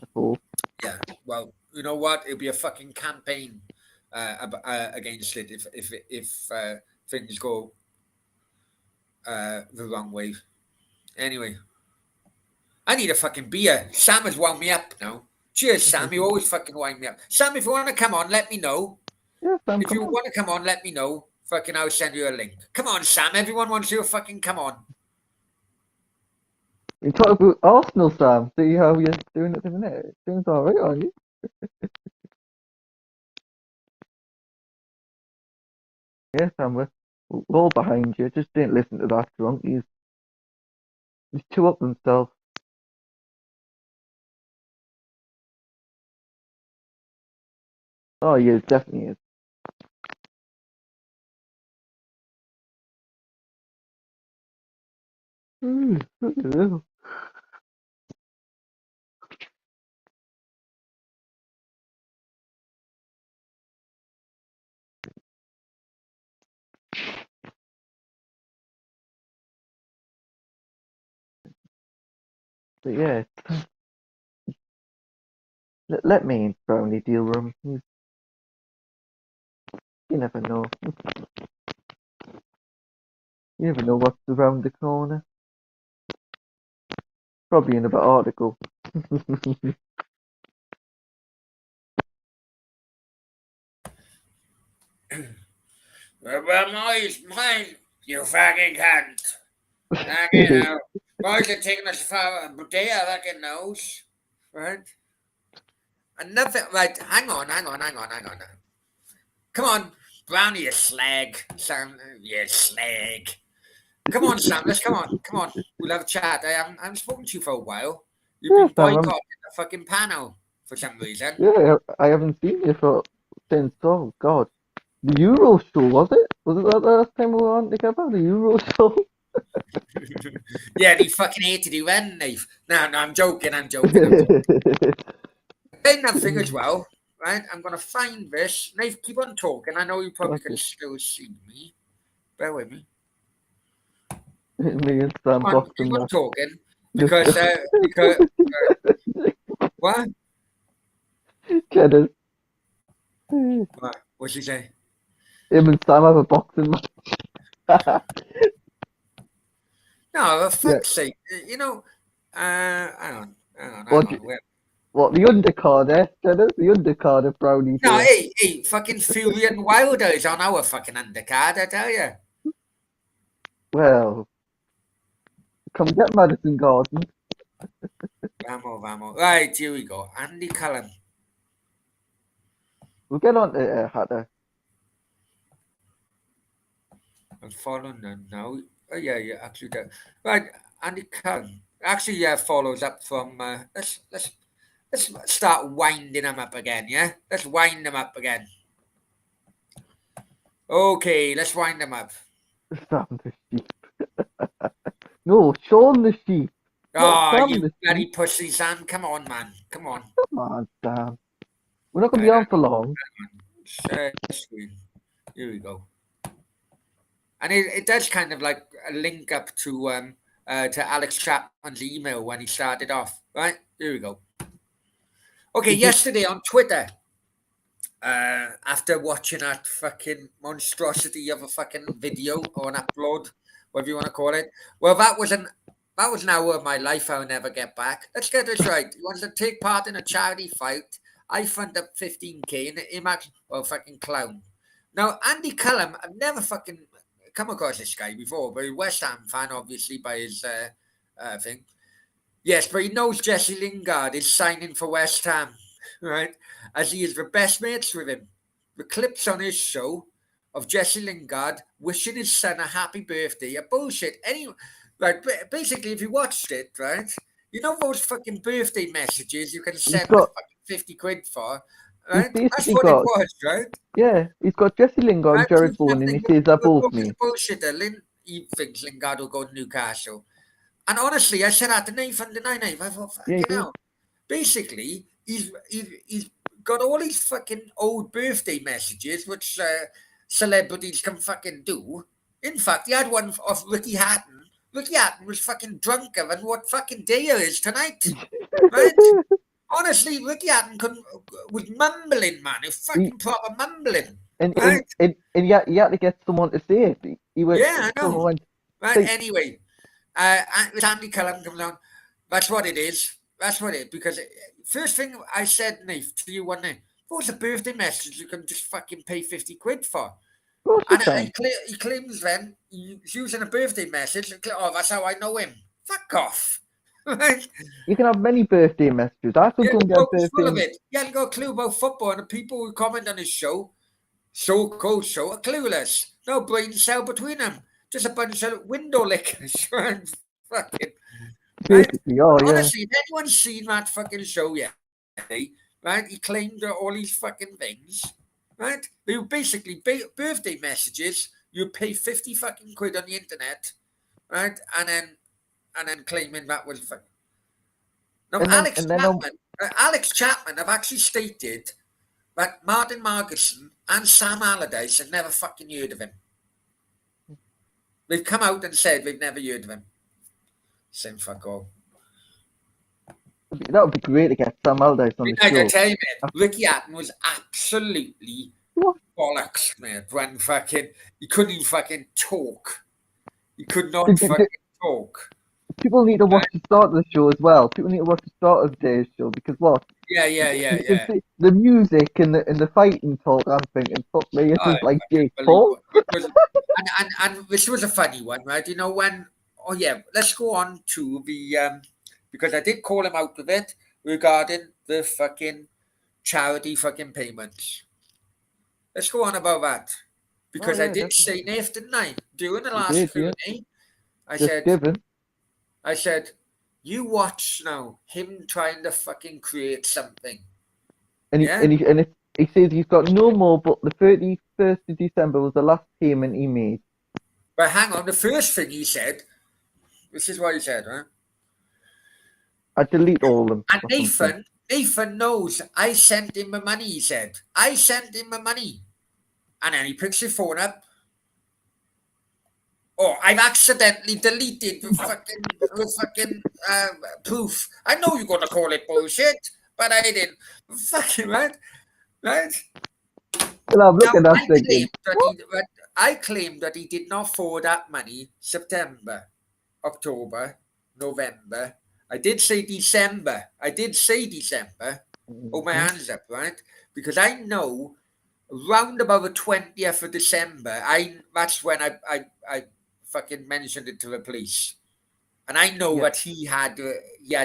I hope. Yeah, well, you know what? It'll be a fucking campaign against it if things go the wrong way. Anyway, I need a fucking beer. Sam has wound me up now. Cheers, Sam. You always fucking wind me up. Sam, if you want to come on, let me know. Yeah, Sam, If come you on. want to come on, let me know. Fucking, I'll send you a link. Come on, Sam. Everyone wants you to fucking come on. You talk about Arsenal, Sam. See how you're doing at the minute. Doing alright, aren't you? Yeah, Sam, we're all behind you. Just don't listen to that drunk. He's too up himself. Oh, he is, definitely is. Look at this. But yeah, Let me in, Brownie deal room. You never know. You never know what's around the corner. Probably another article. Well, mine, you fucking cunt. Fucking hell. Boys are taking us for a day, I fucking knows. Right? And nothing, right, hang on. Come on, Brownie, you slag. Sam, you slag. Come on, Sam, let's come on. We'll have a chat. I haven't spoken to you for a while. You've Yeah, been Sam. boycotting the fucking panel for some reason. Yeah, I haven't seen you since. Oh God, the Euro show was it? Was it that last time we were on together? The Euro show. Yeah, and he fucking hated you, hadn't he? No, I'm joking. Saying that thing as well, right? I'm gonna find this. Nave, keep on talking. I know you probably can Okay. still see me. Bear with me. Me and Sam Come on, boxing keep on match. talking. Just Because what? Cheddar. What? What's he say? Him and Sam have a boxing match. No, for Yeah. fuck's sake. You know, hang What? on. Wait. What? The undercard, eh? Cheddar. The undercard of Brownies No, here. hey, fucking Fury and Wilder is on our fucking undercard, I tell you. Well, come get Madison Garden. Vamos. Right, here we go. Andy Cullen. We'll get on to Hatter. I'm following them now. Oh, yeah, actually, right, Andy Cullen. Actually, yeah, follows up from. Let's start winding them up again, yeah? Let's wind them up again. Okay, let's wind them up. Sam the sheep. No, Sean the sheep. Not Oh, Sam you the bloody sheep. pussy, Sam. Come on, man. Come on. Come on, Sam. We're not going to Right, be on for long. share screen. Here we go. And it does kind of like a link up to Alex Chapman's email when he started off. Right? Here we go. Okay, Did you? yesterday on Twitter, after watching that fucking monstrosity of a fucking video or an upload, whatever you want to call it. Well, that was an hour of my life I'll never get back. Let's get this right. He wants to take part in a charity fight. I fund up 15k and him actually, well, fucking clown. Now, Andy Cullum, I've never fucking come across this guy before, but he's a West Ham fan, obviously, by his thing. Yes, but he knows Jesse Lingard is signing for West Ham, right? As he is the best mates with him. The clips on his show of Jesse Lingard wishing his son a happy birthday are bullshit. Right, basically, if you watched it, right, you know those fucking birthday messages you can He's send got. 50 quid for, He's right? That's basically what it got. was, right? Yeah, he's got Jesse Lingard and Right, Jared proves Bowen, and he nothing. says they're But both Bowen's me. a bullshitter. He thinks Lingard will go to Newcastle. And honestly, I said that to Nathan the night. I thought, Yeah, fucking he did. hell. Basically, he's got all these fucking old birthday messages, which celebrities can fucking do. In fact, he had one of Ricky Hatton. Ricky Hatton was fucking drunker than what fucking day it is tonight. Right? Honestly, Ricky Hatton was mumbling, man. He was he, fucking proper mumbling. and and Right? and and he had to get someone to say it. He went. Yeah, I Someone know. went. Right, Say, anyway, with Andy Cullen comes on. That's what it is. That's what it is. Because first thing I said, Nate, to you one day, what was a birthday message you can just fucking pay 50 quid for? of course you And can. he claims then he's using a birthday message. Oh, that's how I know him. Fuck off. Right? You can have many birthday messages. I could Yeah, go the and get a bloke is full birthday. of it. He hasn't got a clue about football, and the people who comment on his show, so-called show, are clueless. No brain cell between them. Just a bunch of window lickers. Fucking right? Basically, oh yeah. Honestly, if anyone's seen that fucking show yet, right? He claimed all these fucking things, right? They were basically birthday messages. You pay 50 fucking quid on the internet, right? And then claiming that was fucking. Now, And then Alex Chapman have actually stated that Martin Marguson and Sam Allardyce have never fucking heard of him. They've come out and said they've never heard of him. Same fuck all. That would be great to get Sam Allardyce on the I show. tell you, mate, Ricky Hatton was absolutely What? bollocks, mate. When fucking he couldn't even fucking talk. He could not Did you- fucking talk. People need to watch the start of the show as well. People need to watch the start of today's show because what? Yeah. You can see the music and the fighting talk. I'm thinking, fuck me, this Oh, is like Jake Paul. unbelievable. It was, and this was a funny one, right? You know when? Oh yeah, let's go on to the because I did call him out of it regarding the fucking charity fucking payments. Let's go on about that because Oh I yeah, did say, definitely. Nathan tonight during the You last did, yeah. Q&A, Just given. I said, you watch now him trying to fucking create something. And Yeah. he says he's got no more, but the 31st of December was the last payment he made. But hang on, the first thing he said, this is what he said, right? I delete all of them. And Nathan knows I sent him the money, he said. I sent him the money. And then he picks his phone up. Oh, I've accidentally deleted the fucking proof. I know you're going to call it bullshit, but I didn't. Fucking right? Right? And I'm looking Now, at that thinking, I claimed that he did not forward that money September, October, November. I did say December. Oh, my hands up, right? Because I know round about the 20th of December, that's when I fucking mentioned it to the police. And I know Yeah. that he had the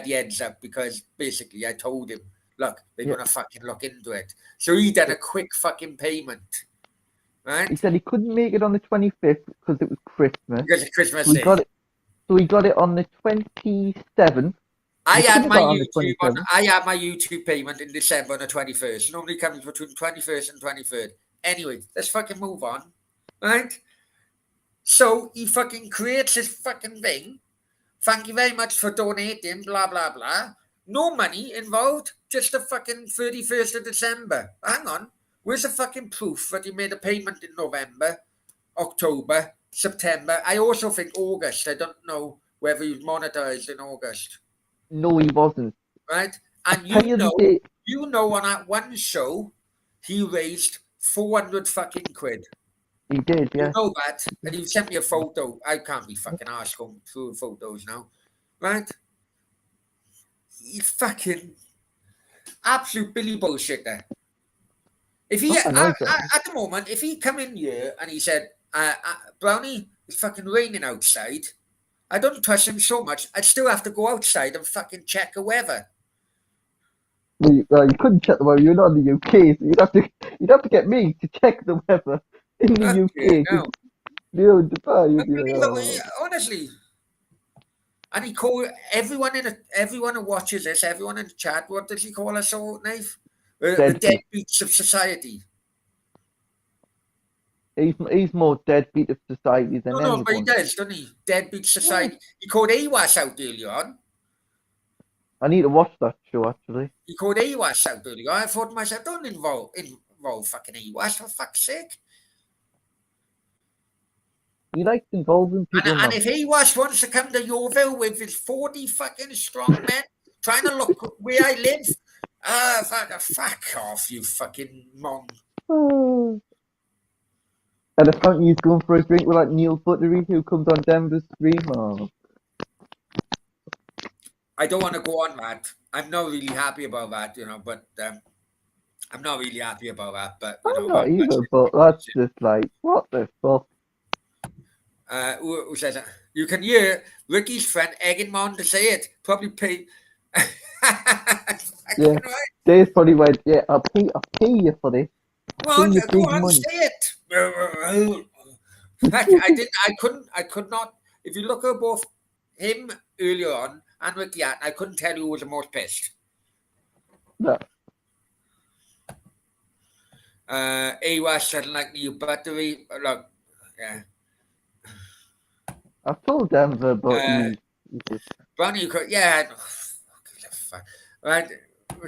heads up because basically I told him, look, they're Yeah. going to fucking look into it. So he did a quick fucking payment, right? He said he couldn't make it on the 25th because it was Christmas. Because of Christmas So he Day. got it. So he got it on the 27th. I He had couldn't my have got it on the YouTube on. 27th. I had my YouTube payment in December on the 21st. Normally comes between 21st and 23rd. Anyway, let's fucking move on, right? So he fucking creates this fucking thing. Thank you very much for donating. Blah blah blah. No money involved. Just the fucking 31st of December. Hang on. Where's the fucking proof that he made a payment in November, October, September? I also think August. I don't know whether he was monetized in August. No, he wasn't. Right? And Tell you the day. you know, on that one show, he raised 400 fucking quid. He did, You yeah. know that, and he sent me a photo. I can't be fucking arsed going through photos now, right? He fucking absolute Billy bullshitter. If he Oh, I know exactly. at the moment, if he come in here and he said, "Brownie, it's fucking raining outside," I don't trust him so much. I'd still have to go outside and fucking check the weather. Well, you couldn't check the weather. You're not in the UK, so you'd have to get me to check the weather in the UK. No. You know, Dubai, you'd be like, oh. Honestly. And he called everyone who watches this, everyone in the chat. What does he call us all, Nave? The deadbeats of society. He's more deadbeat of society than anyone. No, but he does, doesn't he? Deadbeat society. He called AWAS out earlier on. I need to watch that show, actually. He called AWAS out earlier on. I thought to myself, don't involve fucking AWAS, for fuck's sake. He likes involving people. And if AWAS wants to come to Yeovil with his 40 fucking strong men trying to look where I live, fuck off, you fucking mong. And apparently he's going for a drink with like Neil Buttery, who comes on Denver's stream. Oh. I don't want to go on that. I'm not really happy about that, but I'm not really happy about that. But I'm not either, but that's just like, what the fuck? Who says that? You can hear Ricky's friend egging him on to say it. Probably pay. Yeah, Dave's probably went, yeah, I'll pay you for this. Well, go on, say it. I could not. If you look at both him earlier on and Ricky I couldn't tell you who was the most pissed. No. AWAS said like Neil Buttery. Look, yeah. I've told Denver, but he just... Brownie, yeah. Right,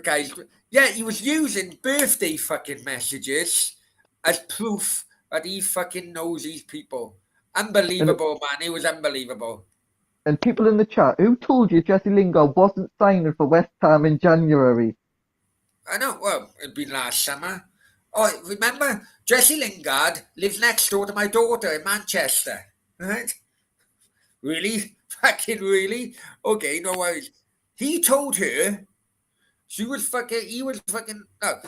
guys. Yeah, he was using birthday fucking messages as proof that he fucking knows these people. Unbelievable, man. It was unbelievable. And people in the chat, who told you Jesse Lingard wasn't signing for West Ham in January? I know, well, it'd been last summer. Oh, remember, Jesse Lingard lives next door to my daughter in Manchester, right? Really? Fucking really? Okay, no worries. He told her he was fucking, no.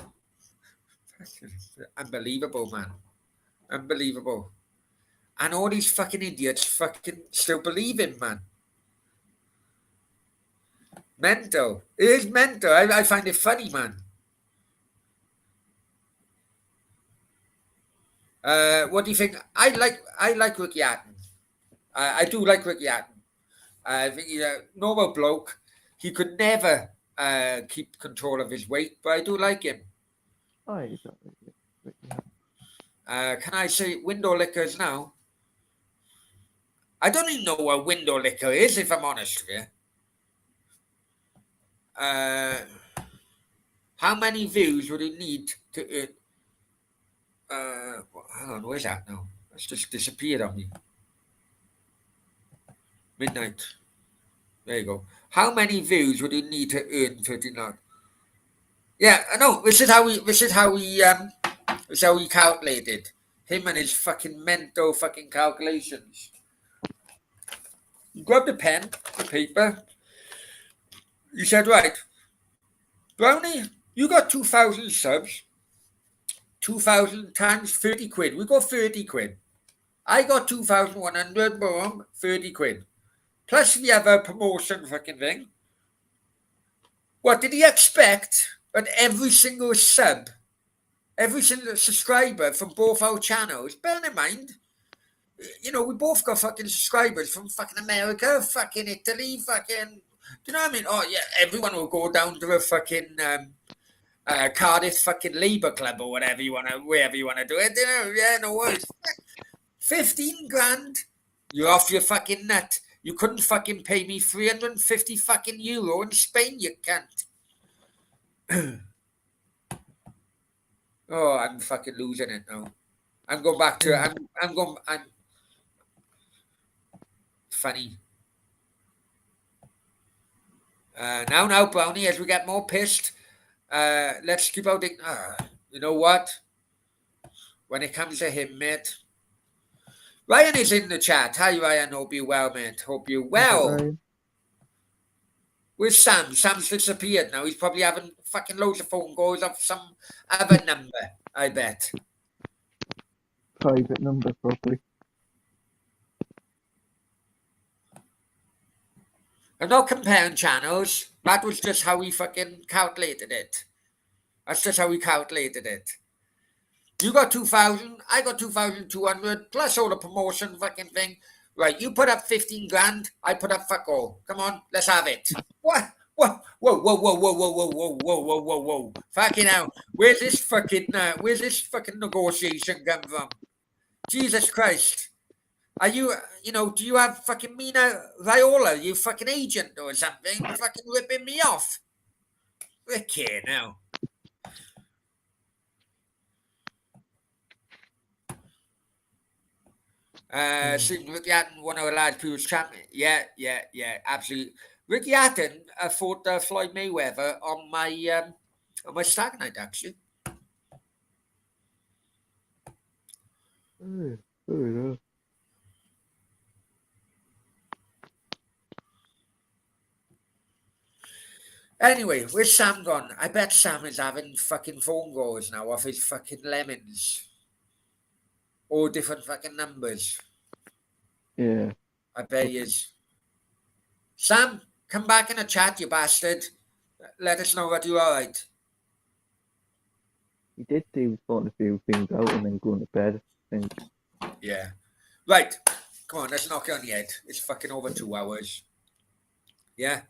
Unbelievable, man. Unbelievable. And all these fucking idiots fucking still believe him, man. Mental. It is mental. I find it funny, man. What do you think? I like Ricky Hatton. I do like Ricky Hatton. I think he's a normal bloke. He could never keep control of his weight, but I do like him. Oh, he's not really Can I say window lickers now? I don't even know what window liquor is, if I'm honest with you. How many views would it need to earn? Hang on, where's that now? It's just disappeared on me. Midnight. There you go. How many views would he need to earn 39? Yeah, I know. This is how he calculated. Him and his fucking mental fucking calculations. He grabbed a pen, the paper. He said, right, Brownie, you got 2,000 subs. 2,000 times 30 quid. We got 30 quid. I got 2,100, boom, 30 quid. Plus the other promotion fucking thing. What did he expect that every single sub, every single subscriber from both our channels, bear in mind, you know, we both got fucking subscribers from fucking America, fucking Italy, fucking, do you know what I mean? Oh yeah, everyone will go down to a fucking Cardiff fucking Labour Club or whatever you want to, wherever you want to do it. You know, yeah, no worries. 15 grand, you're off your fucking nut. You couldn't fucking pay me 350 fucking euro in Spain, you can't. Oh, I'm fucking losing it now. I'm going back to I'm funny. Now, Brownie, as we get more pissed, let's keep out the. You know what? When it comes to him, mate. Ryan is in the chat. Hi, Ryan. Hope you well, mate. Hope you well. Ryan. Where's Sam? Sam's disappeared now. He's probably having fucking loads of phone calls off some other number, I bet. Private number, probably. I'm not comparing channels. That was just how we fucking calculated it. That's just how we calculated it. You got 2,000, I got 2,200, plus all the promotion fucking thing. Right, you put up 15 grand, I put up fuck all. Come on, let's have it. What? Whoa, whoa, whoa, whoa, whoa, whoa, whoa, whoa, whoa, whoa, whoa, whoa. Fucking hell. Where's this fucking negotiation come from? Jesus Christ. Are you, do you have fucking Mina Viola, you fucking agent or something, fucking ripping me off? Look here now. Seems Ricky Hatton, one of the lads, people's champion. Yeah, absolutely. Ricky Hatton fought Floyd Mayweather on my stag night, actually. Oh. Anyway, where's Sam gone? I bet Sam is having fucking phone calls now off his fucking lemons. All different fucking numbers. Yeah. I bet he is. Sam, come back in the chat, you bastard. Let us know that you're alright. He did say he was sorting a few things out and then going to bed, I think. Yeah. Right. Come on, let's knock it on the head. It's fucking over 2 hours. Yeah.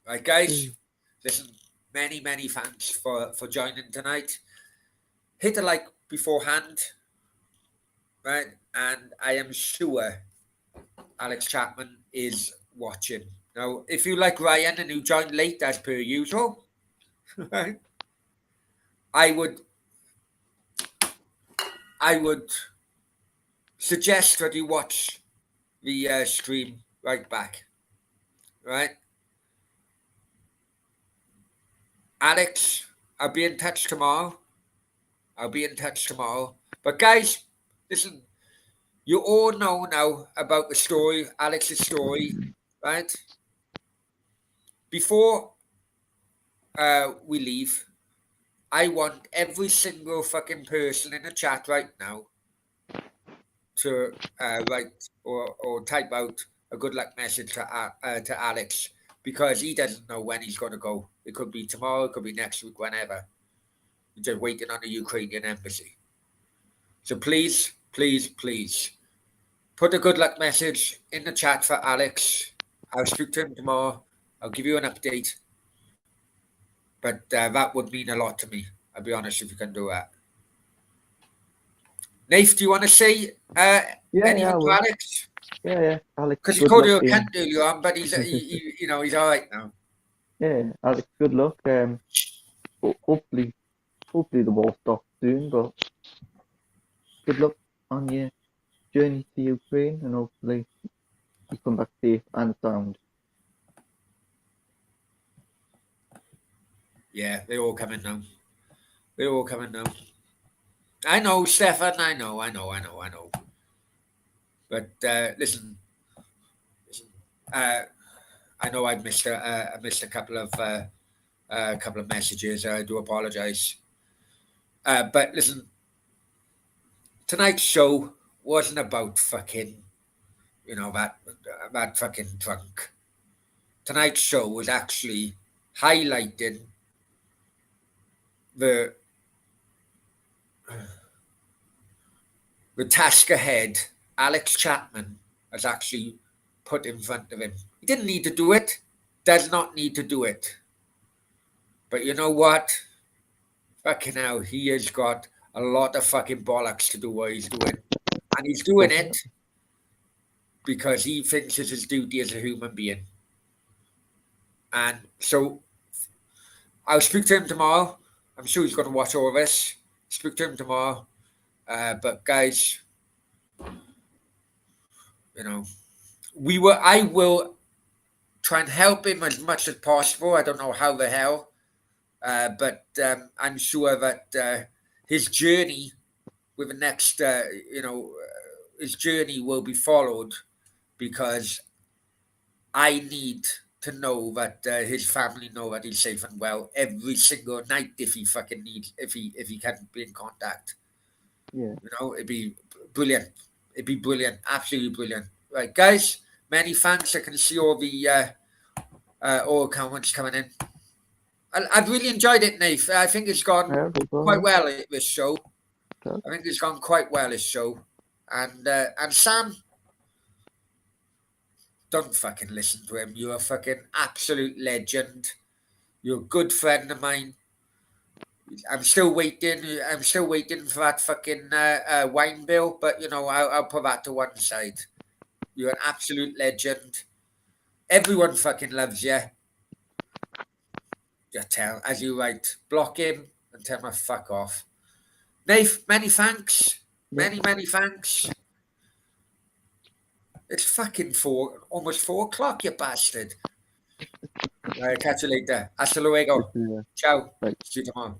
Right, guys. Listen, many thanks for joining tonight. Hit a like beforehand. Right. And I am sure Alex Chapman is watching. Now, if you like Ryan and you joined late as per usual, right, I would suggest that you watch the stream right back. Right, Alex, I'll be in touch tomorrow. But guys, listen, you all know now about the story, Alex's story, right? Before we leave, I want every single fucking person in the chat right now to write or type out a good luck message to Alex, because he doesn't know when he's going to go. It could be tomorrow, it could be next week, whenever. He's just waiting on the Ukrainian embassy. So please, please, please put a good luck message in the chat for Alex. I'll speak to him tomorrow. I'll give you an update. But that would mean a lot to me, I'll be honest, if you can do that. Nath, do you want to say anything I to will. Alex? Yeah, Alex. Because he Good called luck you a to you. cunt earlier on, but he's he's all right now. Yeah, Alex. Good luck. Hopefully the war stops soon. But good luck on your journey to Ukraine, and hopefully you come back safe and sound. Yeah, they're all coming now. I know, Stefan. I know. But listen. I know I missed a couple of messages. I do apologize. But listen, tonight's show wasn't about fucking, that fucking drunk. Tonight's show was actually highlighting the task ahead Alex Chapman has actually put in front of him. He didn't need to do it. Does not need to do it. But you know what? Fucking hell, he has got a lot of fucking bollocks to do what he's doing. And he's doing it because he thinks it's his duty as a human being. And so I'll speak to him tomorrow. I'm sure he's going to watch all of this. Speak to him tomorrow. But guys, I will try and help him as much as possible. I don't know how the hell, but I'm sure that his journey with the next, his journey will be followed, because I need to know that his family know that he's safe and well every single night if he fucking needs, if he can be in contact. Yeah. It'd be brilliant. Absolutely brilliant. Right, guys, many thanks. I can see all the comments coming in. I've really enjoyed it, Nath. I think it's gone quite well, this show. I think it's gone quite well, this show. And Sam, don't fucking listen to him. You're a fucking absolute legend. You're a good friend of mine. I'm still waiting for that fucking wine bill, but I'll put that to one side. You're an absolute legend. Everyone fucking loves you. As you write, block him and tell him to fuck off. Nath, many thanks. Many thanks. It's fucking almost 4 o'clock, you bastard. Catch you later. Hasta luego. Ciao. Right. See you tomorrow.